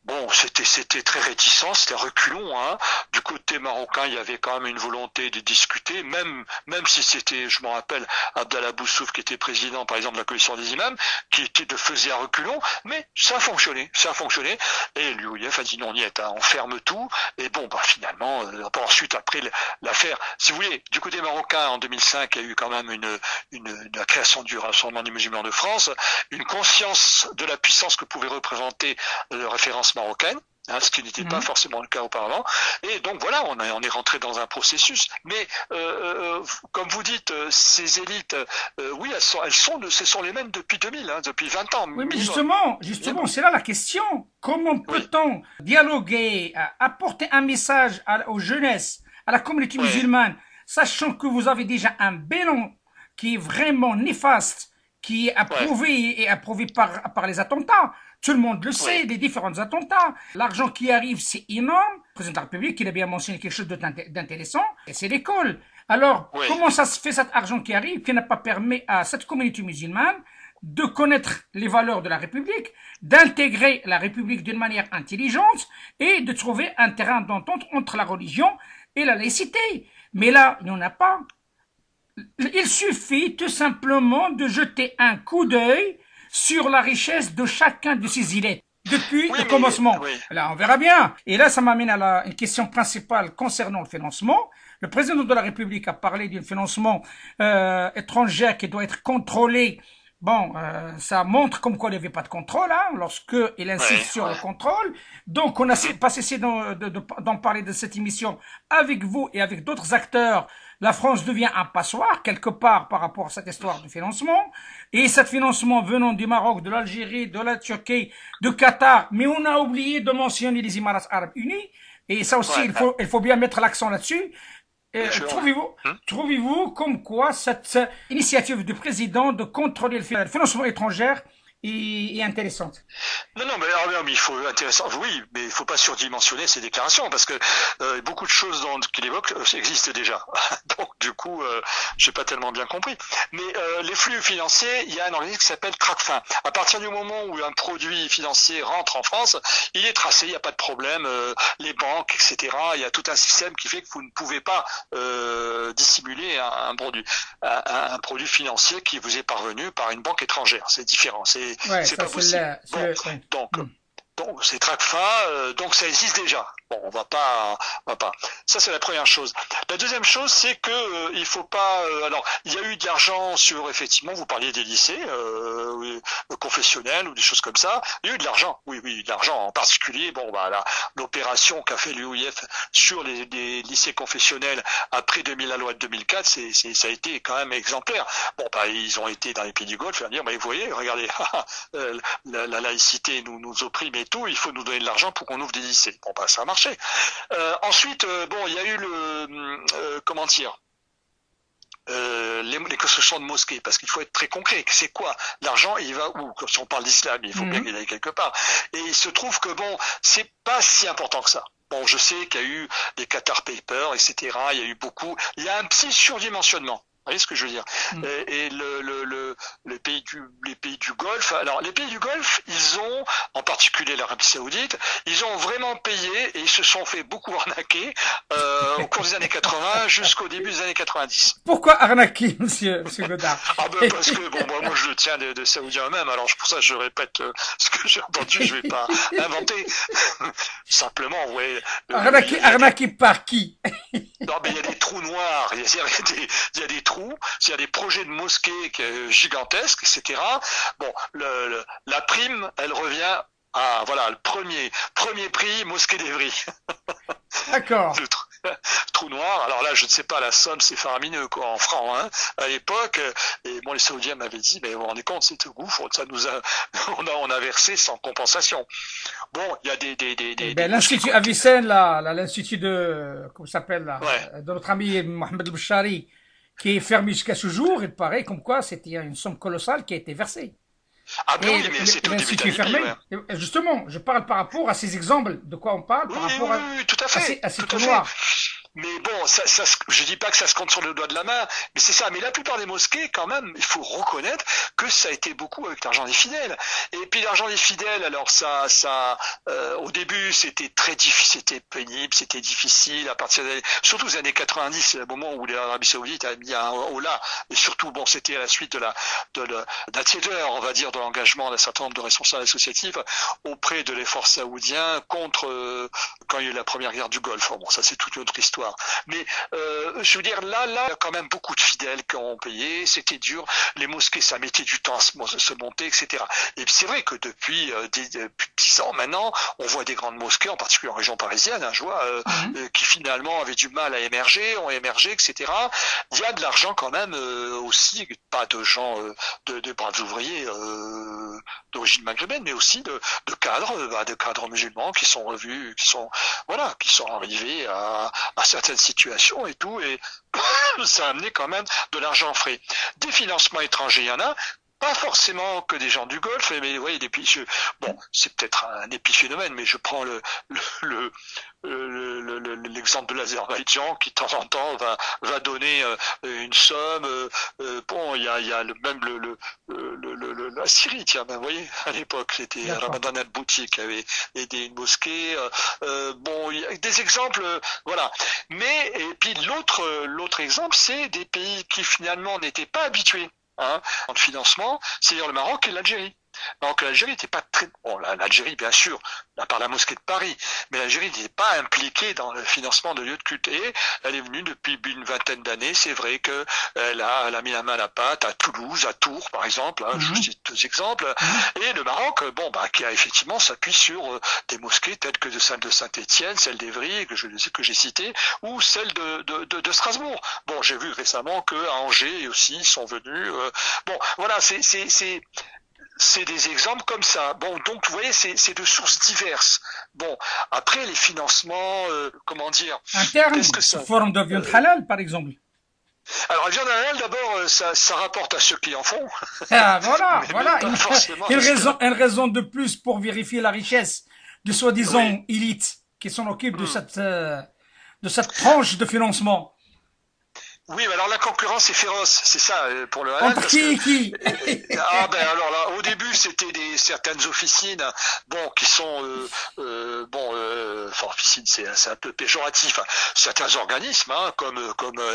Bon, c'était très réticent, c'était reculons, hein. Du côté marocain, il y avait quand même une volonté de discuter, même si c'était, je me rappelle, Abdallah Boussouf qui était président, par exemple, de la commission des imams, qui faisait à reculons, mais ça a fonctionné. Et l'UIF a dit non, niet, hein, on ferme tout. Et bon, bah finalement, ensuite après l'affaire, si vous voulez, du côté marocain en 2005, il y a eu quand même la création du Rassemblement des musulmans de France, une conscience de la puissance que pouvait représenter le référence marocaine, hein, ce qui n'était pas forcément le cas auparavant. Et donc voilà, on est rentré dans un processus. Mais comme vous dites, ces élites, oui, ce sont les mêmes depuis 2000, hein, depuis 20 ans. Oui, mais justement, c'est là la question. Comment peut-on dialoguer, apporter un message aux jeunesses, à la communauté musulmane, sachant que vous avez déjà un bilan qui est vraiment néfaste, qui est approuvé par les attentats. Tout le monde le sait, les différents attentats. L'argent qui arrive, c'est énorme. Le président de la République, il a bien mentionné quelque chose d'intéressant, et c'est l'école. Alors, comment ça se fait cet argent qui arrive, qui n'a pas permis à cette communauté musulmane de connaître les valeurs de la République, d'intégrer la République d'une manière intelligente et de trouver un terrain d'entente entre la religion et la laïcité. Mais là, il n'y en a pas. Il suffit tout simplement de jeter un coup d'œil sur la richesse de chacun de ces îlettes depuis le commencement. Là, on verra bien. Et là, ça m'amène à une question principale concernant le financement. Le président de la République a parlé d'un financement étranger qui doit être contrôlé. Bon, ça montre comme quoi il n'y avait pas de contrôle, hein, lorsque il insiste sur le contrôle. Donc, on n'a pas cessé d'en parler de cette émission avec vous et avec d'autres acteurs. La France devient un passoire, quelque part, par rapport à cette histoire de financement. Et cet financement venant du Maroc, de l'Algérie, de la Turquie, de Qatar. Mais on a oublié de mentionner les Émirats arabes unis. Et ça aussi, il faut bien mettre l'accent là-dessus. Trouvez-vous comme quoi cette initiative du président de contrôler le financement étranger est intéressante? Non, mais il faut intéressant. Oui, mais il faut pas surdimensionner ces déclarations parce que beaucoup de choses qu'il évoque existent déjà. Donc du coup, j'ai pas tellement bien compris. Mais les flux financiers, il y a un organisme qui s'appelle Tracfin. À partir du moment où un produit financier rentre en France, il est tracé, il n'y a pas de problème. Les banques, etc. Il y a tout un système qui fait que vous ne pouvez pas dissimuler un produit financier qui vous est parvenu par une banque étrangère. C'est différent. C'est pas possible. Donc c'est Tracfin, donc ça existe déjà. Bon, on va pas. Ça c'est la première chose. La deuxième chose, c'est que il faut pas. Alors, il y a eu de l'argent sur, effectivement, vous parliez des lycées confessionnels ou des choses comme ça. Il y a eu de l'argent. Oui, de l'argent. En particulier, bon, bah l'opération qu'a fait l'UIF sur les lycées confessionnels après la loi de 2004, ça a été quand même exemplaire. Bon, bah ils ont été dans les pays du Golfe à dire, bah vous voyez, regardez, la laïcité nous opprime et tout. Il faut nous donner de l'argent pour qu'on ouvre des lycées. Bon, bah ça a marché. Ensuite, il y a eu les constructions de mosquées, parce qu'il faut être très concret. C'est quoi? L'argent, il va où? Si on parle d'islam, il faut bien qu'il aille quelque part. Et il se trouve que c'est pas si important que ça. Bon, je sais qu'il y a eu des Qatar Papers, etc. Il y a eu beaucoup. Il y a un petit surdimensionnement. Vous voyez ce que je veux dire? Et les pays du Golfe, alors les pays du Golfe, ils ont, en particulier l'Arabie Saoudite, ils ont vraiment payé et ils se sont fait beaucoup arnaquer au cours des années 80 jusqu'au début des années 90. Pourquoi arnaquer, monsieur Godard? Ah ben parce que bon, moi je le tiens des Saoudiens eux-mêmes, alors pour ça je répète ce que j'ai entendu, je vais pas inventer. Simplement, vous voyez. Arnaquer par qui? Non, mais il y a des trous noirs, il y a des trous, il y a des projets de mosquées gigantesques, etc. Bon, la prime, elle revient à, voilà, le premier prix, mosquée d'Evry. D'accord. Trou noir. Alors là, je ne sais pas, la somme, c'est faramineux, quoi, en francs, hein, à l'époque. Et moi, les Saoudiens m'avaient dit, mais vous vous rendez compte, c'est un gouffre, ça nous a, on a versé sans compensation. Bon, il y a des l'Institut Avicenne, là, l'Institut de, comment ça s'appelle, là, ouais. de notre ami Mohamed El-Bouchari, qui est fermé jusqu'à ce jour, il paraît comme quoi c'était une somme colossale qui a été versée. Ah ben oui, mais c'est au début de fermé. Ouais. Justement, je parle par rapport à ces exemples. De quoi on parle? Par rapport oui, tout à fait. À ces trous noirs. Mais bon, je dis pas que ça se compte sur le doigt de la main, mais c'est ça. Mais la plupart des mosquées, quand même, il faut reconnaître que ça a été beaucoup avec l'argent des fidèles. Et puis l'argent des fidèles, alors au début, c'était très difficile, c'était pénible, c'était difficile. À partir surtout des années 90, c'est le moment où l'Arabie Saoudite a mis un haut là. Et surtout, bon, c'était à la suite d'un tiédeur, on va dire, de l'engagement d'un certain nombre de responsables associatifs auprès de l'effort saoudien contre quand il y a eu la première guerre du Golfe. Bon, ça c'est toute une autre histoire. Mais je veux dire, là, il y a quand même beaucoup de fidèles qui ont payé, c'était dur, les mosquées, ça mettait du temps à se monter, etc. Et c'est vrai que depuis 10 ans maintenant, on voit des grandes mosquées, en particulier en région parisienne, hein, je vois, qui finalement avaient du mal à émerger, ont émergé, etc. Il y a de l'argent quand même aussi, pas de gens, de braves ouvriers d'origine maghrébine, mais aussi de cadres musulmans qui sont revus, qui sont arrivés à certaines situations et tout, et ça a amené quand même de l'argent frais. Des financements étrangers, il y en a, pas forcément que des gens du Golfe, mais oui, bon, c'est peut-être un épiphénomène, mais je prends l'exemple de l'Azerbaïdjan qui de temps en temps va donner une somme. Bon, il y a la Syrie, tiens, ben, vous voyez, à l'époque, c'était Ramadan al-Bouti qui avait aidé une mosquée. Bon, il y a des exemples, voilà. Mais et puis l'autre exemple, c'est des pays qui finalement n'étaient pas habitués en financement, c'est-à-dire le Maroc et l'Algérie. Donc l'Algérie n'était pas très... Bon, l'Algérie, bien sûr, à part la mosquée de Paris, mais l'Algérie n'était pas impliquée dans le financement de lieux de culte. Et elle est venue depuis une vingtaine d'années. C'est vrai qu'elle a mis la main à la pâte à Toulouse, à Tours, par exemple. Hein, je cite deux exemples. Et le Maroc, bon, qui a effectivement s'appuie sur des mosquées telles que celle de Saint-Étienne, celle d'Évry, que j'ai citée, ou celle de Strasbourg. Bon, j'ai vu récemment qu'à Angers aussi, ils sont venus. Bon, voilà, c'est des exemples comme ça. Bon, donc vous voyez, c'est de sources diverses. Bon, après les financements, comment dire, interne, sous forme de viande halal, par exemple. Alors la viande halal, d'abord, ça rapporte à ceux qui en font. Ah, voilà. Une raison de plus pour vérifier la richesse de soi-disant élites qui s'en occupent de cette tranche de financement. Oui, mais alors la concurrence est féroce, c'est ça pour le halal. Entre qui Ah ben alors là, au début c'était certaines officines, bon, qui sont enfin officines c'est un peu péjoratif, hein, certains organismes, hein, comme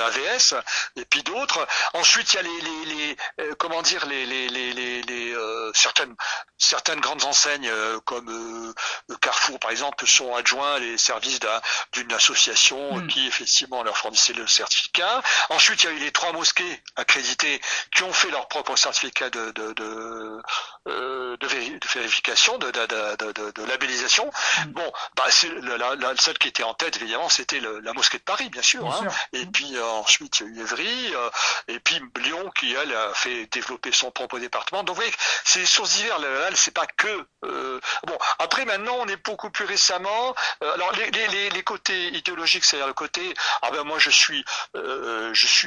AVS et puis d'autres. Ensuite il y a certaines grandes enseignes comme Carrefour par exemple sont adjoints les services d'une association qui effectivement leur fournissait le certificat. Ensuite, il y a eu les 3 mosquées accréditées qui ont fait leur propre certificat de vérification, de labellisation. Bon, celle qui était en tête, évidemment, c'était la mosquée de Paris, bien sûr. Hein. Et puis ensuite, il y a eu Évry, et puis Lyon qui, elle, a fait développer son propre département. Donc, vous voyez, c'est des sources diverses. C'est pas que... Bon, après, maintenant, on est beaucoup plus récemment... alors, les côtés idéologiques, c'est-à-dire le côté... Ah ben, moi, je suis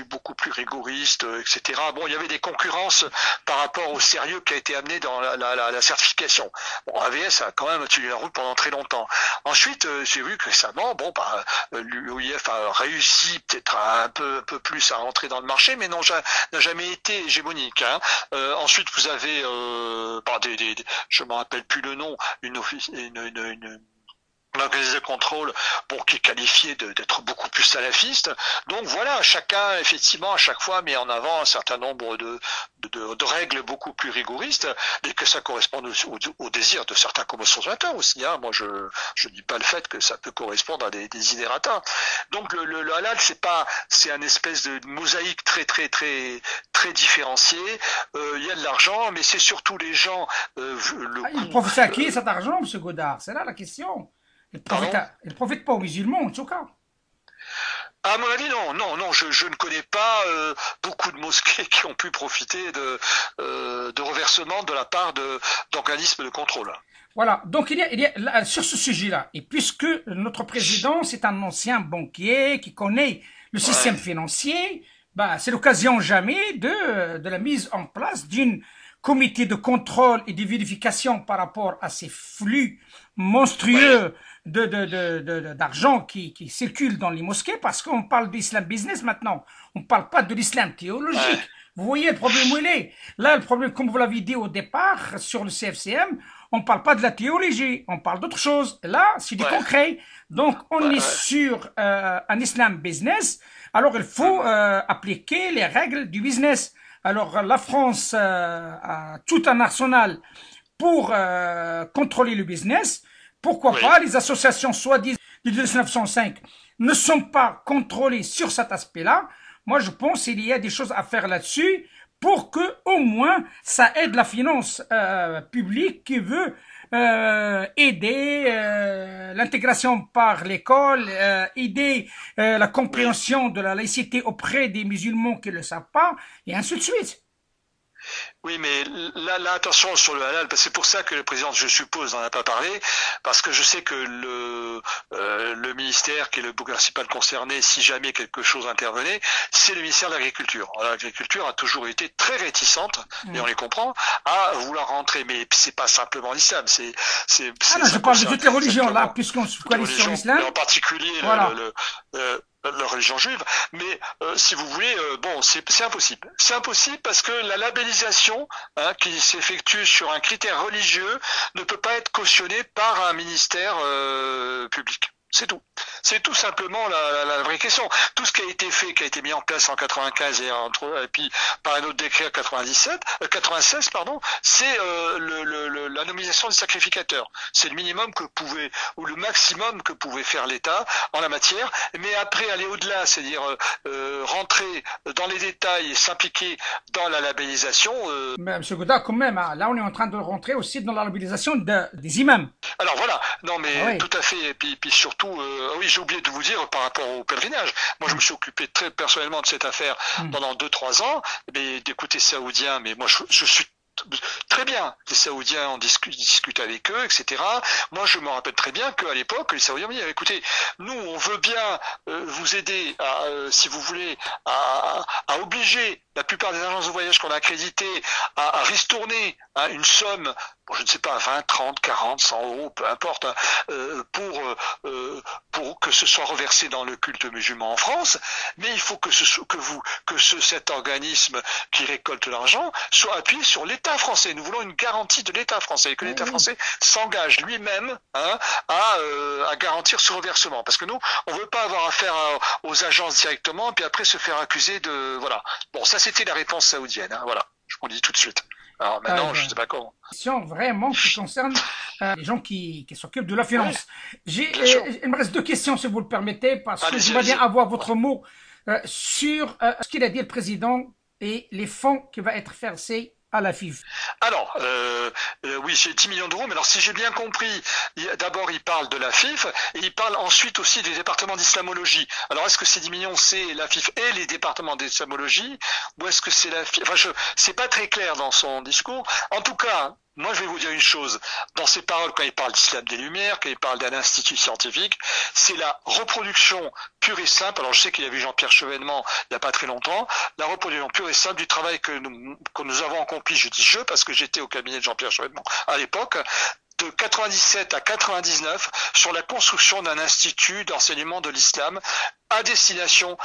beaucoup plus rigoriste, etc. Bon, il y avait des concurrences par rapport au sérieux qui a été amené dans la certification diversification. Bon, AVS a quand même tenu la route pendant très longtemps. Ensuite, j'ai vu que récemment, l'OIF a réussi peut-être un peu plus à rentrer dans le marché, mais n'a jamais été hégémonique. Hein. Ensuite, vous avez, je me rappelle plus le nom, une l'organisme de contrôle, qui est qualifié d'être beaucoup plus salafiste. Donc voilà, chacun, effectivement, à chaque fois met en avant un certain nombre de règles beaucoup plus rigoristes, et que ça corresponde au désir de certains consommateurs aussi. Hein. Moi, je dis pas le fait que ça peut correspondre à des idératas. Donc le halal, c'est un espèce de mosaïque très différenciée. Il y a de l'argent, mais c'est surtout les gens. Il profite à qui cet argent, M. Godard? C'est là la question. Il ne profite pas aux musulmans, en tout cas. À mon avis, non, je ne connais pas beaucoup de mosquées qui ont pu profiter de reversements de la part d'organismes de contrôle. Voilà, donc il y a sur ce sujet-là, et puisque notre président, c'est un ancien banquier qui connaît le système financier, c'est l'occasion jamais de la mise en place d'une comité de contrôle et de vérification par rapport à ces flux monstrueux d'argent qui circulent dans les mosquées, parce qu'on parle d'islam business maintenant, on ne parle pas de l'islam théologique. Vous voyez le problème où il est. Là, le problème, comme vous l'avez dit au départ sur le CFCM, on ne parle pas de la théologie, on parle d'autre chose. Là, c'est du concret. Donc, on est sur un islam business. Alors, il faut appliquer les règles du business. Alors, la France a tout un arsenal pour contrôler le business. Pourquoi pas les associations soi-disant de 1905 ne sont pas contrôlées sur cet aspect-là. Moi, je pense qu'il y a des choses à faire là-dessus pour que, au moins, ça aide la finance publique qui veut aider l'intégration par l'école, aider la compréhension de la laïcité auprès des musulmans qui ne le savent pas, et ainsi de suite. Oui, mais là, attention sur le halal, parce que c'est pour ça que le président, je suppose, n'en a pas parlé, parce que je sais que le ministère qui est le principal concerné, si jamais quelque chose intervenait, c'est le ministère de l'Agriculture. L'agriculture a toujours été très réticente, et on les comprend, à vouloir rentrer, mais c'est pas simplement l'islam, je parle de toutes les religions, là, puisqu'on se focalise sur l'islam. En particulier, la religion juive, mais si vous voulez, c'est impossible. C'est impossible parce que la labellisation qui s'effectue sur un critère religieux ne peut pas être cautionnée par un ministère public. C'est tout. C'est tout simplement la vraie question. Tout ce qui a été fait, qui a été mis en place en 95 et puis par un autre décret en 96, c'est la nomination du sacrificateur. C'est le minimum ou le maximum que pouvait faire l'État en la matière. Mais après aller au-delà, c'est-à-dire rentrer dans les détails et s'impliquer dans la labellisation. Mais M. Godard, quand même, là on est en train de rentrer aussi dans la labellisation des imams. Alors voilà, non mais tout à fait. Et puis surtout, j'ai oublié de vous dire par rapport au pèlerinage. Moi, je me suis occupé très personnellement de cette affaire pendant 2-3 ans, d'écouter saoudiens, mais moi, je suis très bien. Les Saoudiens, on discute avec eux, etc. Moi, je me rappelle très bien qu'à l'époque, les Saoudiens me disaient, écoutez, nous, on veut bien vous aider, si vous voulez, à obliger la plupart des agences de voyage qu'on a accréditées à ristourner une somme, je ne sais pas, 20, 30, 40, 100 euros, peu importe, pour que ce soit reversé dans le culte musulman en France, mais il faut que cet organisme qui récolte l'argent soit appuyé sur l'État français. Nous voulons une garantie de l'État français, et que l'État français s'engage lui-même à garantir ce reversement. Parce que nous, on veut pas avoir affaire aux agences directement, puis après se faire accuser de... Voilà. Bon, ça c'était la réponse saoudienne, voilà. Je vous le dis tout de suite. Alors maintenant, je ne sais pas comment. Question vraiment qui concerne les gens qui s'occupent de la finance. Il me reste 2 questions, si vous le permettez, parce que je vais bien avoir votre mot sur ce qu'il a dit le président et les fonds qui vont être versés à la FIF. Alors, oui, c'est 10 millions d'euros, mais alors si j'ai bien compris, d'abord il parle de la FIF, et il parle ensuite aussi du département d'islamologie. Alors est-ce que ces 10 millions, c'est la FIF et les départements d'islamologie, ou est-ce que c'est la FIF? Enfin, c'est pas très clair dans son discours. En tout cas, moi, je vais vous dire une chose. Dans ses paroles, quand il parle d'islam des Lumières, quand il parle d'un institut scientifique, c'est la reproduction pure et simple. Alors, je sais qu'il y a vu Jean-Pierre Chevènement il n'y a pas très longtemps. La reproduction pure et simple du travail que nous avons accompli. Je dis je parce que j'étais au cabinet de Jean-Pierre Chevènement à l'époque, de 97 à 99 sur la construction d'un institut d'enseignement de l'islam à destination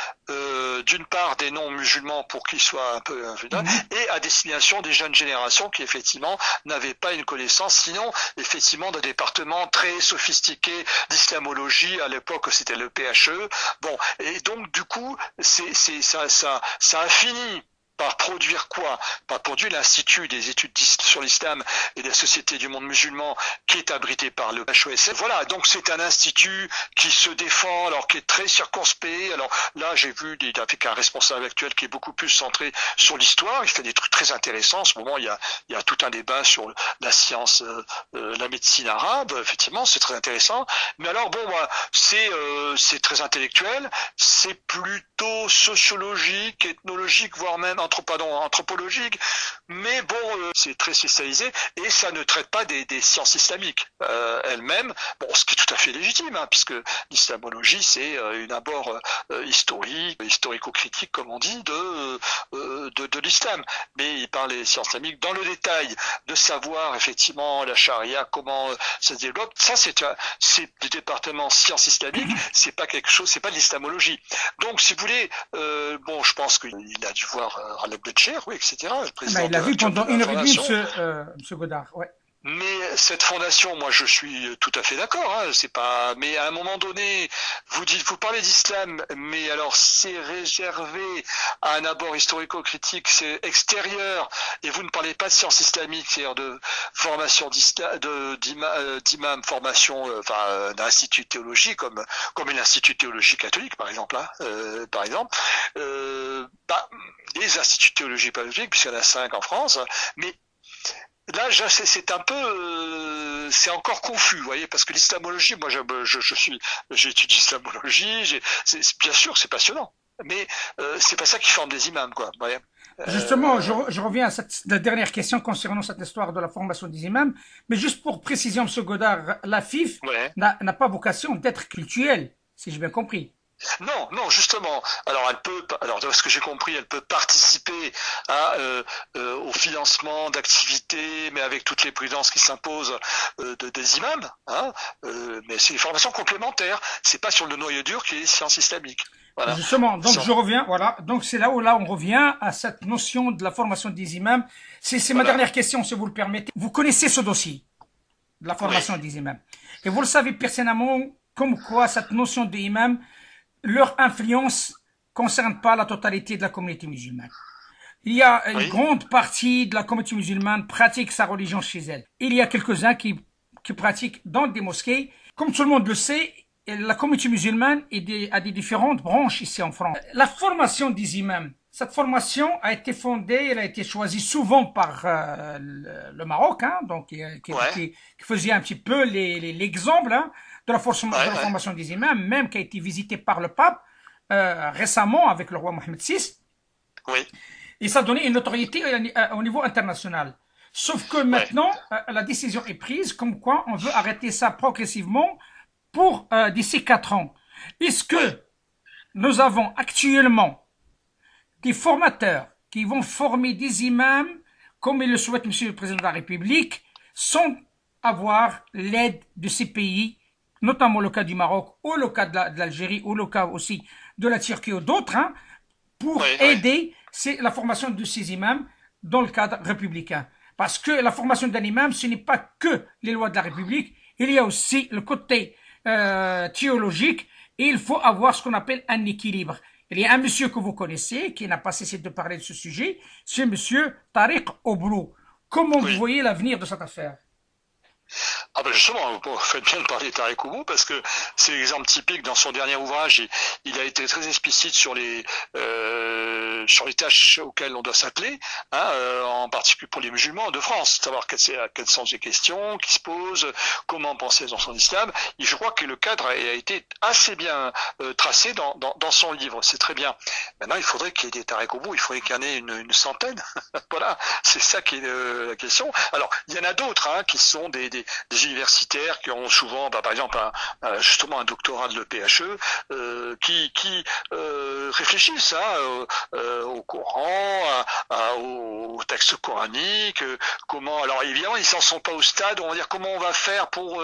d'une part des non-musulmans pour qu'ils soient un peu et à destination des jeunes générations qui effectivement n'avaient pas une connaissance, sinon effectivement d'un département très sophistiqué d'islamologie. À l'époque c'était le PHE. Bon, et donc du coup ça a fini par produire quoi? Par produire l'Institut des études sur l'islam et des sociétés du monde musulman qui est abrité par le HESF. Voilà, donc c'est un institut qui se défend, alors qui est très circonspect. Alors là, j'ai vu avec un responsable actuel qui est beaucoup plus centré sur l'histoire. Il fait des trucs très intéressants. En ce moment, il y a tout un débat sur la science, la médecine arabe. Effectivement, c'est très intéressant. Mais alors bon, c'est très intellectuel. C'est plutôt sociologique, ethnologique, voire même anthropologique, mais bon, c'est très spécialisé et ça ne traite pas des sciences islamiques elles-mêmes, bon, ce qui est tout à fait légitime, hein, puisque l'islamologie c'est une abord historico-critique, comme on dit, de l'islam. Mais il parle des sciences islamiques dans le détail, de savoir effectivement la charia, comment ça se développe. Ça, c'est du département sciences islamiques, c'est pas quelque chose, c'est pas de l'islamologie. Donc, si vous voulez, bon, je pense qu'il a dû voir Raleb Betcher, oui, etc. Le président il l'a vu pendant 1 heure et demie, monsieur Godard, ouais. Mais cette fondation, moi, je suis tout à fait d'accord. Hein, c'est pas. Mais à un moment donné, vous parlez d'islam, mais alors c'est réservé à un abord historico-critique, c'est extérieur, et vous ne parlez pas de sciences islamiques, c'est-à-dire de formation d'imam, formation, d'institut théologique, comme une institut théologie catholique, par exemple, hein, par exemple. Les instituts théologie catholique, puisqu'il y en a 5 en France, mais là, c'est un peu, c'est encore confus, vous voyez, parce que l'islamologie, moi, j'étudie l'islamologie, bien sûr, c'est passionnant, mais c'est pas ça qui forme des imams, quoi, vous voyez. Justement, je reviens à la dernière question concernant cette histoire de la formation des imams, mais juste pour précision, M. Godard, la FIF n'a pas vocation d'être cultuelle, si j'ai bien compris. Non, justement. Alors, de ce que j'ai compris, elle peut participer au financement d'activités, mais avec toutes les prudences qui s'imposent des imams. Hein, mais c'est une formation complémentaire. C'est pas sur le noyau dur qui est les sciences islamiques. Voilà. Justement, donc je reviens, voilà. Donc c'est là on revient à cette notion de la formation des imams. C'est ma dernière question, si vous le permettez. Vous connaissez ce dossier de la formation des imams, et vous le savez personnellement, comme quoi cette notion des imams, leur influence concerne pas la totalité de la communauté musulmane. Il y a une grande partie de la communauté musulmane pratique sa religion chez elle. Il y a quelques-uns qui pratiquent dans des mosquées. Comme tout le monde le sait, la communauté musulmane a des différentes branches ici en France. La formation des imams, cette formation a été fondée, elle a été choisie souvent par le Maroc, hein, donc qui faisait un petit peu l'exemple, hein, de la formation des imams, même qui a été visité par le pape récemment avec le roi Mohammed VI. Oui. Et ça donnait une notoriété au niveau international. Sauf que maintenant, la décision est prise comme quoi on veut arrêter ça progressivement pour d'ici 4 ans. Est-ce que nous avons actuellement des formateurs qui vont former des imams comme il le souhaite Monsieur le Président de la République, sans avoir l'aide de ces pays, notamment le cas du Maroc, ou le cas de l'Algérie, ou le cas aussi de la Turquie ou d'autres, hein, pour aider la formation de ces imams dans le cadre républicain. Parce que la formation d'un imam, ce n'est pas que les lois de la République, il y a aussi le côté théologique, et il faut avoir ce qu'on appelle un équilibre. Il y a un monsieur que vous connaissez, qui n'a pas cessé de parler de ce sujet, c'est monsieur Tariq Obrou. Comment vous voyez l'avenir de cette affaire? Ah ben justement, vous faites bien de parler de Tariq Obrou parce que c'est l'exemple typique. Dans son dernier ouvrage, il a été très explicite sur sur les tâches auxquelles on doit s'atteler, hein, en particulier pour les musulmans de France, savoir quelles sont les questions qui se posent, comment penser dans son islam. Et je crois que le cadre a été assez bien tracé dans son livre. C'est très bien. Maintenant, il faudrait qu'il y ait des tareks au bout. Il faudrait qu'il y en ait une centaine. Voilà, c'est ça qui est la question. Alors, il y en a d'autres hein, qui sont des universitaires qui ont souvent, par exemple, justement un doctorat de l'EPHE, qui réfléchissent au Coran, au texte coranique, comment. Alors évidemment, ils s'en sont pas au stade où on va dire comment on va faire pour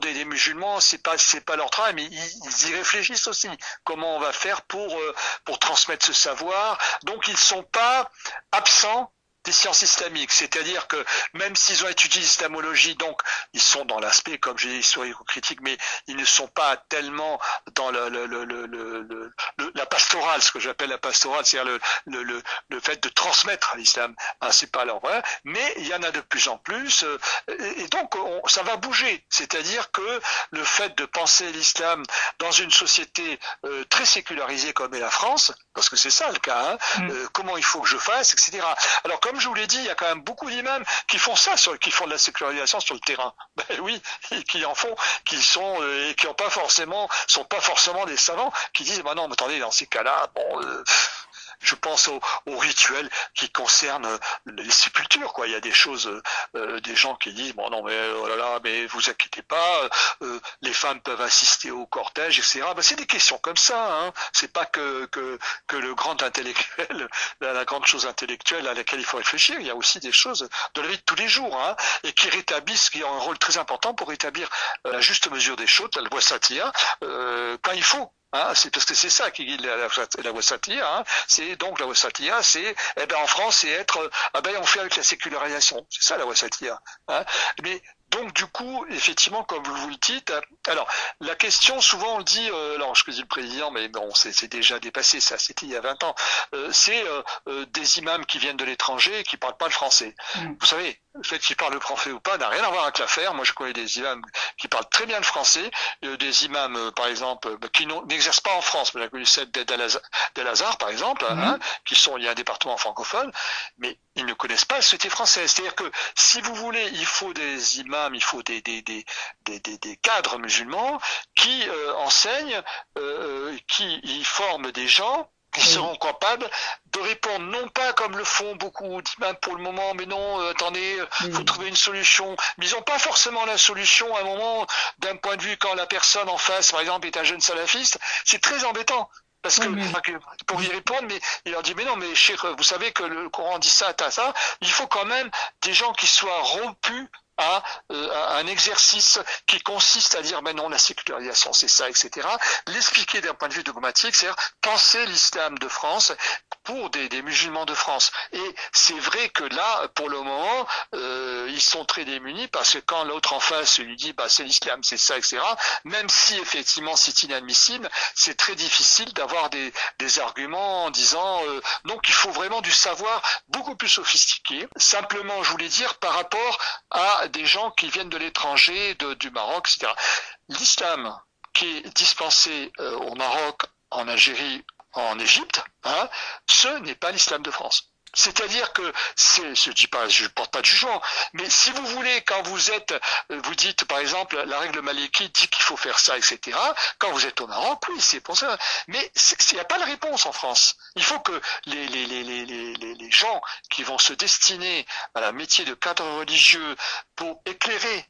des musulmans, c'est pas leur travail, mais ils y réfléchissent aussi. Comment on va faire pour transmettre ce savoir. Donc ils sont pas absents des sciences islamiques, c'est-à-dire que même s'ils ont étudié l'islamologie, donc ils sont dans l'aspect, comme j'ai dit, historico-critique, mais ils ne sont pas tellement dans la pastorale, ce que j'appelle la pastorale, c'est-à-dire le fait de transmettre l'islam. Hein, c'est pas leur vrai, mais il y en a de plus en plus, et donc ça va bouger. C'est-à-dire que le fait de penser l'islam dans une société très sécularisée comme est la France, parce que c'est ça le cas, hein, comment il faut que je fasse, etc. Alors comme je vous l'ai dit, il y a quand même beaucoup d'imams qui font ça, qui font de la sécularisation sur le terrain. Ben oui, qui en font, qui sont et qui sont pas forcément des savants, qui disent bah non, mais attendez, dans ces cas-là, bon. Je pense aux rituels qui concernent les sépultures, quoi. Il y a des choses, des gens qui disent bon non mais oh là là, mais vous inquiétez pas, les femmes peuvent assister au cortège, etc. Ben, c'est des questions comme ça, hein. C'est pas que le grand intellectuel, la grande chose intellectuelle à laquelle il faut réfléchir. Il y a aussi des choses de la vie de tous les jours, hein, et qui ont un rôle très important pour rétablir la juste mesure des choses, la loi satire, quand il faut. Hein, c'est parce que c'est ça qui guide la wasatiyya, hein. C'est donc la wasatiyya, c'est en France c'est être on fait avec la sécularisation, c'est ça la wasatiyya, hein. Mais donc du coup, effectivement, comme vous le dites, alors la question souvent on le dit, alors je dis le président, mais bon c'est déjà dépassé, ça c'était il y a 20 ans, c'est des imams qui viennent de l'étranger et qui parlent pas le français. Vous savez, le fait qu'ils parlent le français ou pas n'a rien à voir avec l'affaire. Moi je connais des imams qui parlent très bien le français, des imams par exemple qui n'exercent pas en France, mais j'ai connu celle d'El-Azhar par exemple, hein, il y a un département francophone, mais ils ne connaissent pas la société française. C'est-à-dire que si vous voulez, il faut des imams, il faut des cadres musulmans qui enseignent, qui forment des gens qui seront capables de répondre, non pas comme le font beaucoup d'imams pour le moment, mais non, attendez, faut trouver une solution. Mais ils n'ont pas forcément la solution à un moment, d'un point de vue quand la personne en face, par exemple, est un jeune salafiste, c'est très embêtant. Parce que pour y répondre, mais il leur dit mais non, mais cheikh, vous savez que le Coran dit ça, ça, il faut quand même des gens qui soient rompus à un exercice qui consiste à dire mais non, la sécularisation c'est ça, etc. L'expliquer d'un point de vue dogmatique, c'est-à-dire penser l'islam de France pour des musulmans de France. Et c'est vrai que là, pour le moment, ils sont très démunis parce que quand l'autre en face lui dit bah c'est l'islam, c'est ça, etc. Même si effectivement c'est inadmissible, c'est très difficile d'avoir des arguments en disant donc il faut vraiment du savoir beaucoup plus sophistiqué. Simplement, je voulais dire par rapport à des gens qui viennent de l'étranger, du Maroc, etc. L'islam qui est dispensé au Maroc, en Algérie, en Égypte, hein, ce n'est pas l'islam de France. C'est-à-dire que je porte pas de jugement, mais si vous voulez, quand vous dites par exemple la règle malikite dit qu'il faut faire ça, etc. Quand vous êtes au Maroc, oui, c'est pour ça. Mais il n'y a pas de réponse en France. Il faut que les gens qui vont se destiner à la métier de cadre religieux pour éclairer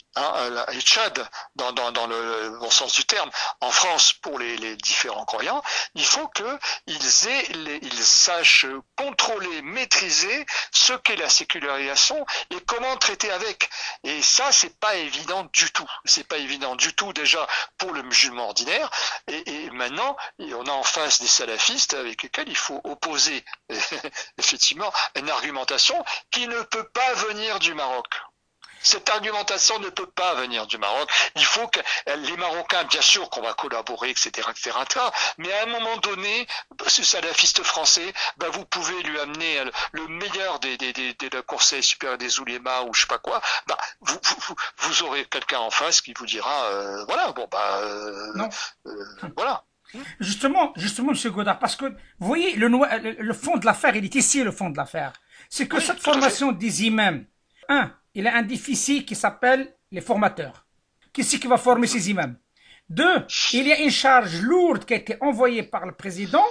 les Tchad dans le bon sens du terme en France pour les différents croyants, il faut qu'ils sachent contrôler, maîtriser ce qu'est la sécularisation et comment traiter avec. Et ça, c'est pas évident du tout. C'est pas évident du tout déjà pour le musulman ordinaire. Et maintenant, on a en face des salafistes avec lesquels il faut opposer effectivement une argumentation qui ne peut pas venir du Maroc. Cette argumentation ne peut pas venir du Maroc. Il faut que les Marocains, bien sûr qu'on va collaborer, etc., etc., mais à un moment donné, ce salafiste français, vous pouvez lui amener le meilleur des conseils supérieurs des oulémas ou je sais pas quoi. Vous aurez quelqu'un en face qui vous dira, voilà, non. Voilà. Justement, Monsieur Godard, parce que, vous voyez, le fond de l'affaire, il est ici, le fond de l'affaire. C'est que cette formation des imams, il a un déficit qui s'appelle les formateurs. Qui c'est qui va former ces imams? Deux, il y a une charge lourde qui a été envoyée par le président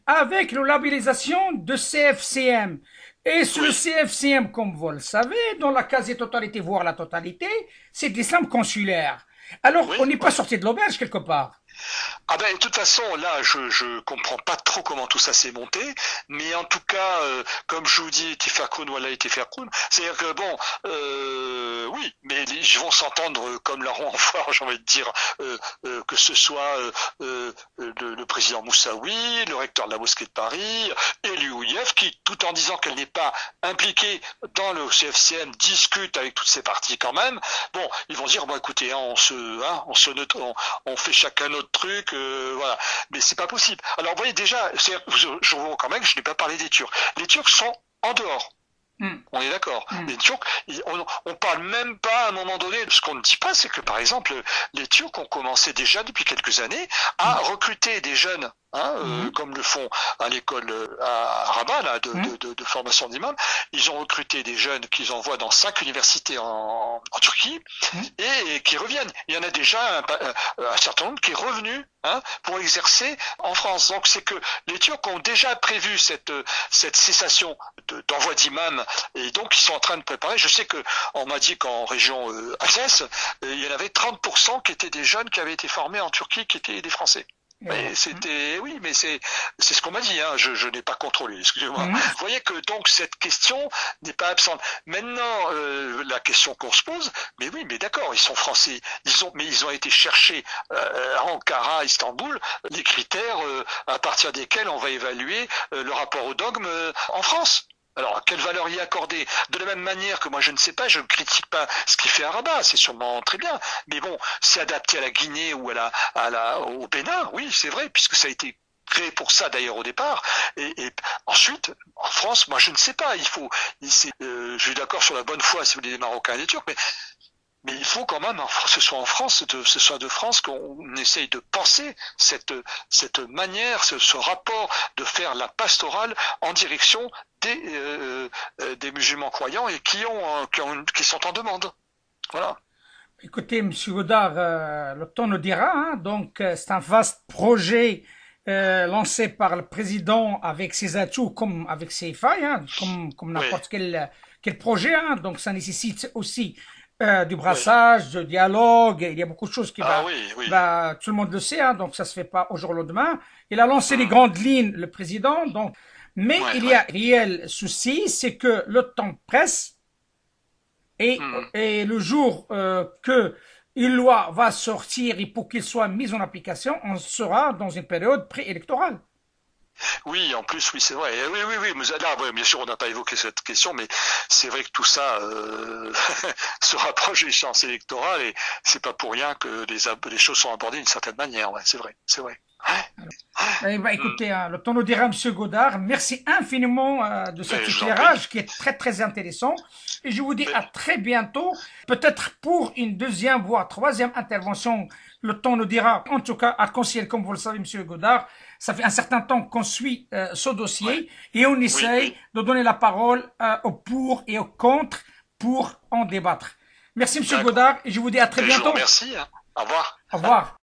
avec la labellisation de CFCM. Et ce CFCM, comme vous le savez, dans la quasi-totalité, voire la totalité, c'est de l'islam consulaire. Alors, on n'est pas sorti de l'auberge quelque part. Ah ben de toute façon là je comprends pas trop comment tout ça s'est monté, mais en tout cas comme je vous dis Tifakoun wala Tifakoun, c'est-à-dire que bon oui mais ils vont s'entendre comme larron en foire, j'ai envie de dire que ce soit le président Moussaoui, le recteur de la mosquée de Paris et l'UOIF qui tout en disant qu'elle n'est pas impliquée dans le CFCM discute avec toutes ces parties quand même. Bon ils vont dire bon écoutez hein, on fait chacun notre truc, voilà. Mais c'est pas possible. Alors vous voyez déjà, je vois quand même que je n'ai pas parlé des Turcs. Les Turcs sont en dehors. On est d'accord. Les Turcs, on parle même pas à un moment donné. Ce qu'on ne dit pas, c'est que par exemple, les Turcs ont commencé déjà depuis quelques années à recruter des jeunes. Comme le font à l'école à Rabat là, de formation d'imams, ils ont recruté des jeunes qu'ils envoient dans 5 universités en Turquie et qui reviennent. Il y en a déjà un certain nombre qui est revenu pour exercer en France. Donc c'est que les Turcs ont déjà prévu cette cessation d'envoi d'imams et donc ils sont en train de préparer. Je sais que on m'a dit qu'en région Alsace, il y en avait 30% qui étaient des jeunes qui avaient été formés en Turquie, qui étaient des Français. Mais c'était mais c'est ce qu'on m'a dit, je n'ai pas contrôlé, excusez-moi. Vous voyez que donc cette question n'est pas absente. Maintenant la question qu'on se pose, mais oui, mais d'accord, ils sont français, ils ont été chercher à Ankara, à Istanbul, les critères à partir desquels on va évaluer le rapport au dogme en France. Alors, quelle valeur y accorder? De la même manière que moi, je ne sais pas, je ne critique pas ce qu'il fait à Rabat, c'est sûrement très bien. Mais bon, c'est adapté à la Guinée ou au Bénin, oui, c'est vrai, puisque ça a été créé pour ça d'ailleurs au départ. Et ensuite, en France, moi, je ne sais pas. Je suis d'accord sur la bonne foi, si vous voulez, des Marocains et des Turcs, mais il faut quand même, que ce soit en France, ce soit de France, qu'on essaye de penser cette manière, ce rapport de faire la pastorale en direction des musulmans croyants et qui sont en demande. Voilà. Écoutez, Monsieur Godard, le temps nous dira. Donc, c'est un vaste projet lancé par le président avec ses atouts comme avec ses failles, comme n'importe quel projet. Donc, ça nécessite aussi du brassage, du dialogue, il y a beaucoup de choses qui tout le monde le sait, donc ça se fait pas au jour au lendemain. Il a lancé les grandes lignes, le président, donc, mais il y a réel souci, c'est que le temps presse et le jour que une loi va sortir et pour qu'il soit mis en application, on sera dans une période préélectorale. Oui, en plus, oui, c'est vrai. Oui. Mais là, bien sûr, on n'a pas évoqué cette question, mais c'est vrai que tout ça se rapproche des échéances électorales et c'est pas pour rien que les choses sont abordées d'une certaine manière. Ouais, c'est vrai. Écoutez, le temps nous dira, Monsieur Godard, merci infiniment de cet éclairage qui est très très intéressant. Et je vous dis à très bientôt, peut-être pour une deuxième voire troisième intervention. Le temps nous dira. En tout cas, Arc-en-Ciel, comme vous le savez, Monsieur Godard, ça fait un certain temps qu'on suit ce dossier et on essaye de donner la parole au pour et au contre pour en débattre. Merci, Monsieur Godard, et je vous dis à très bientôt. Merci. Au revoir. Au revoir.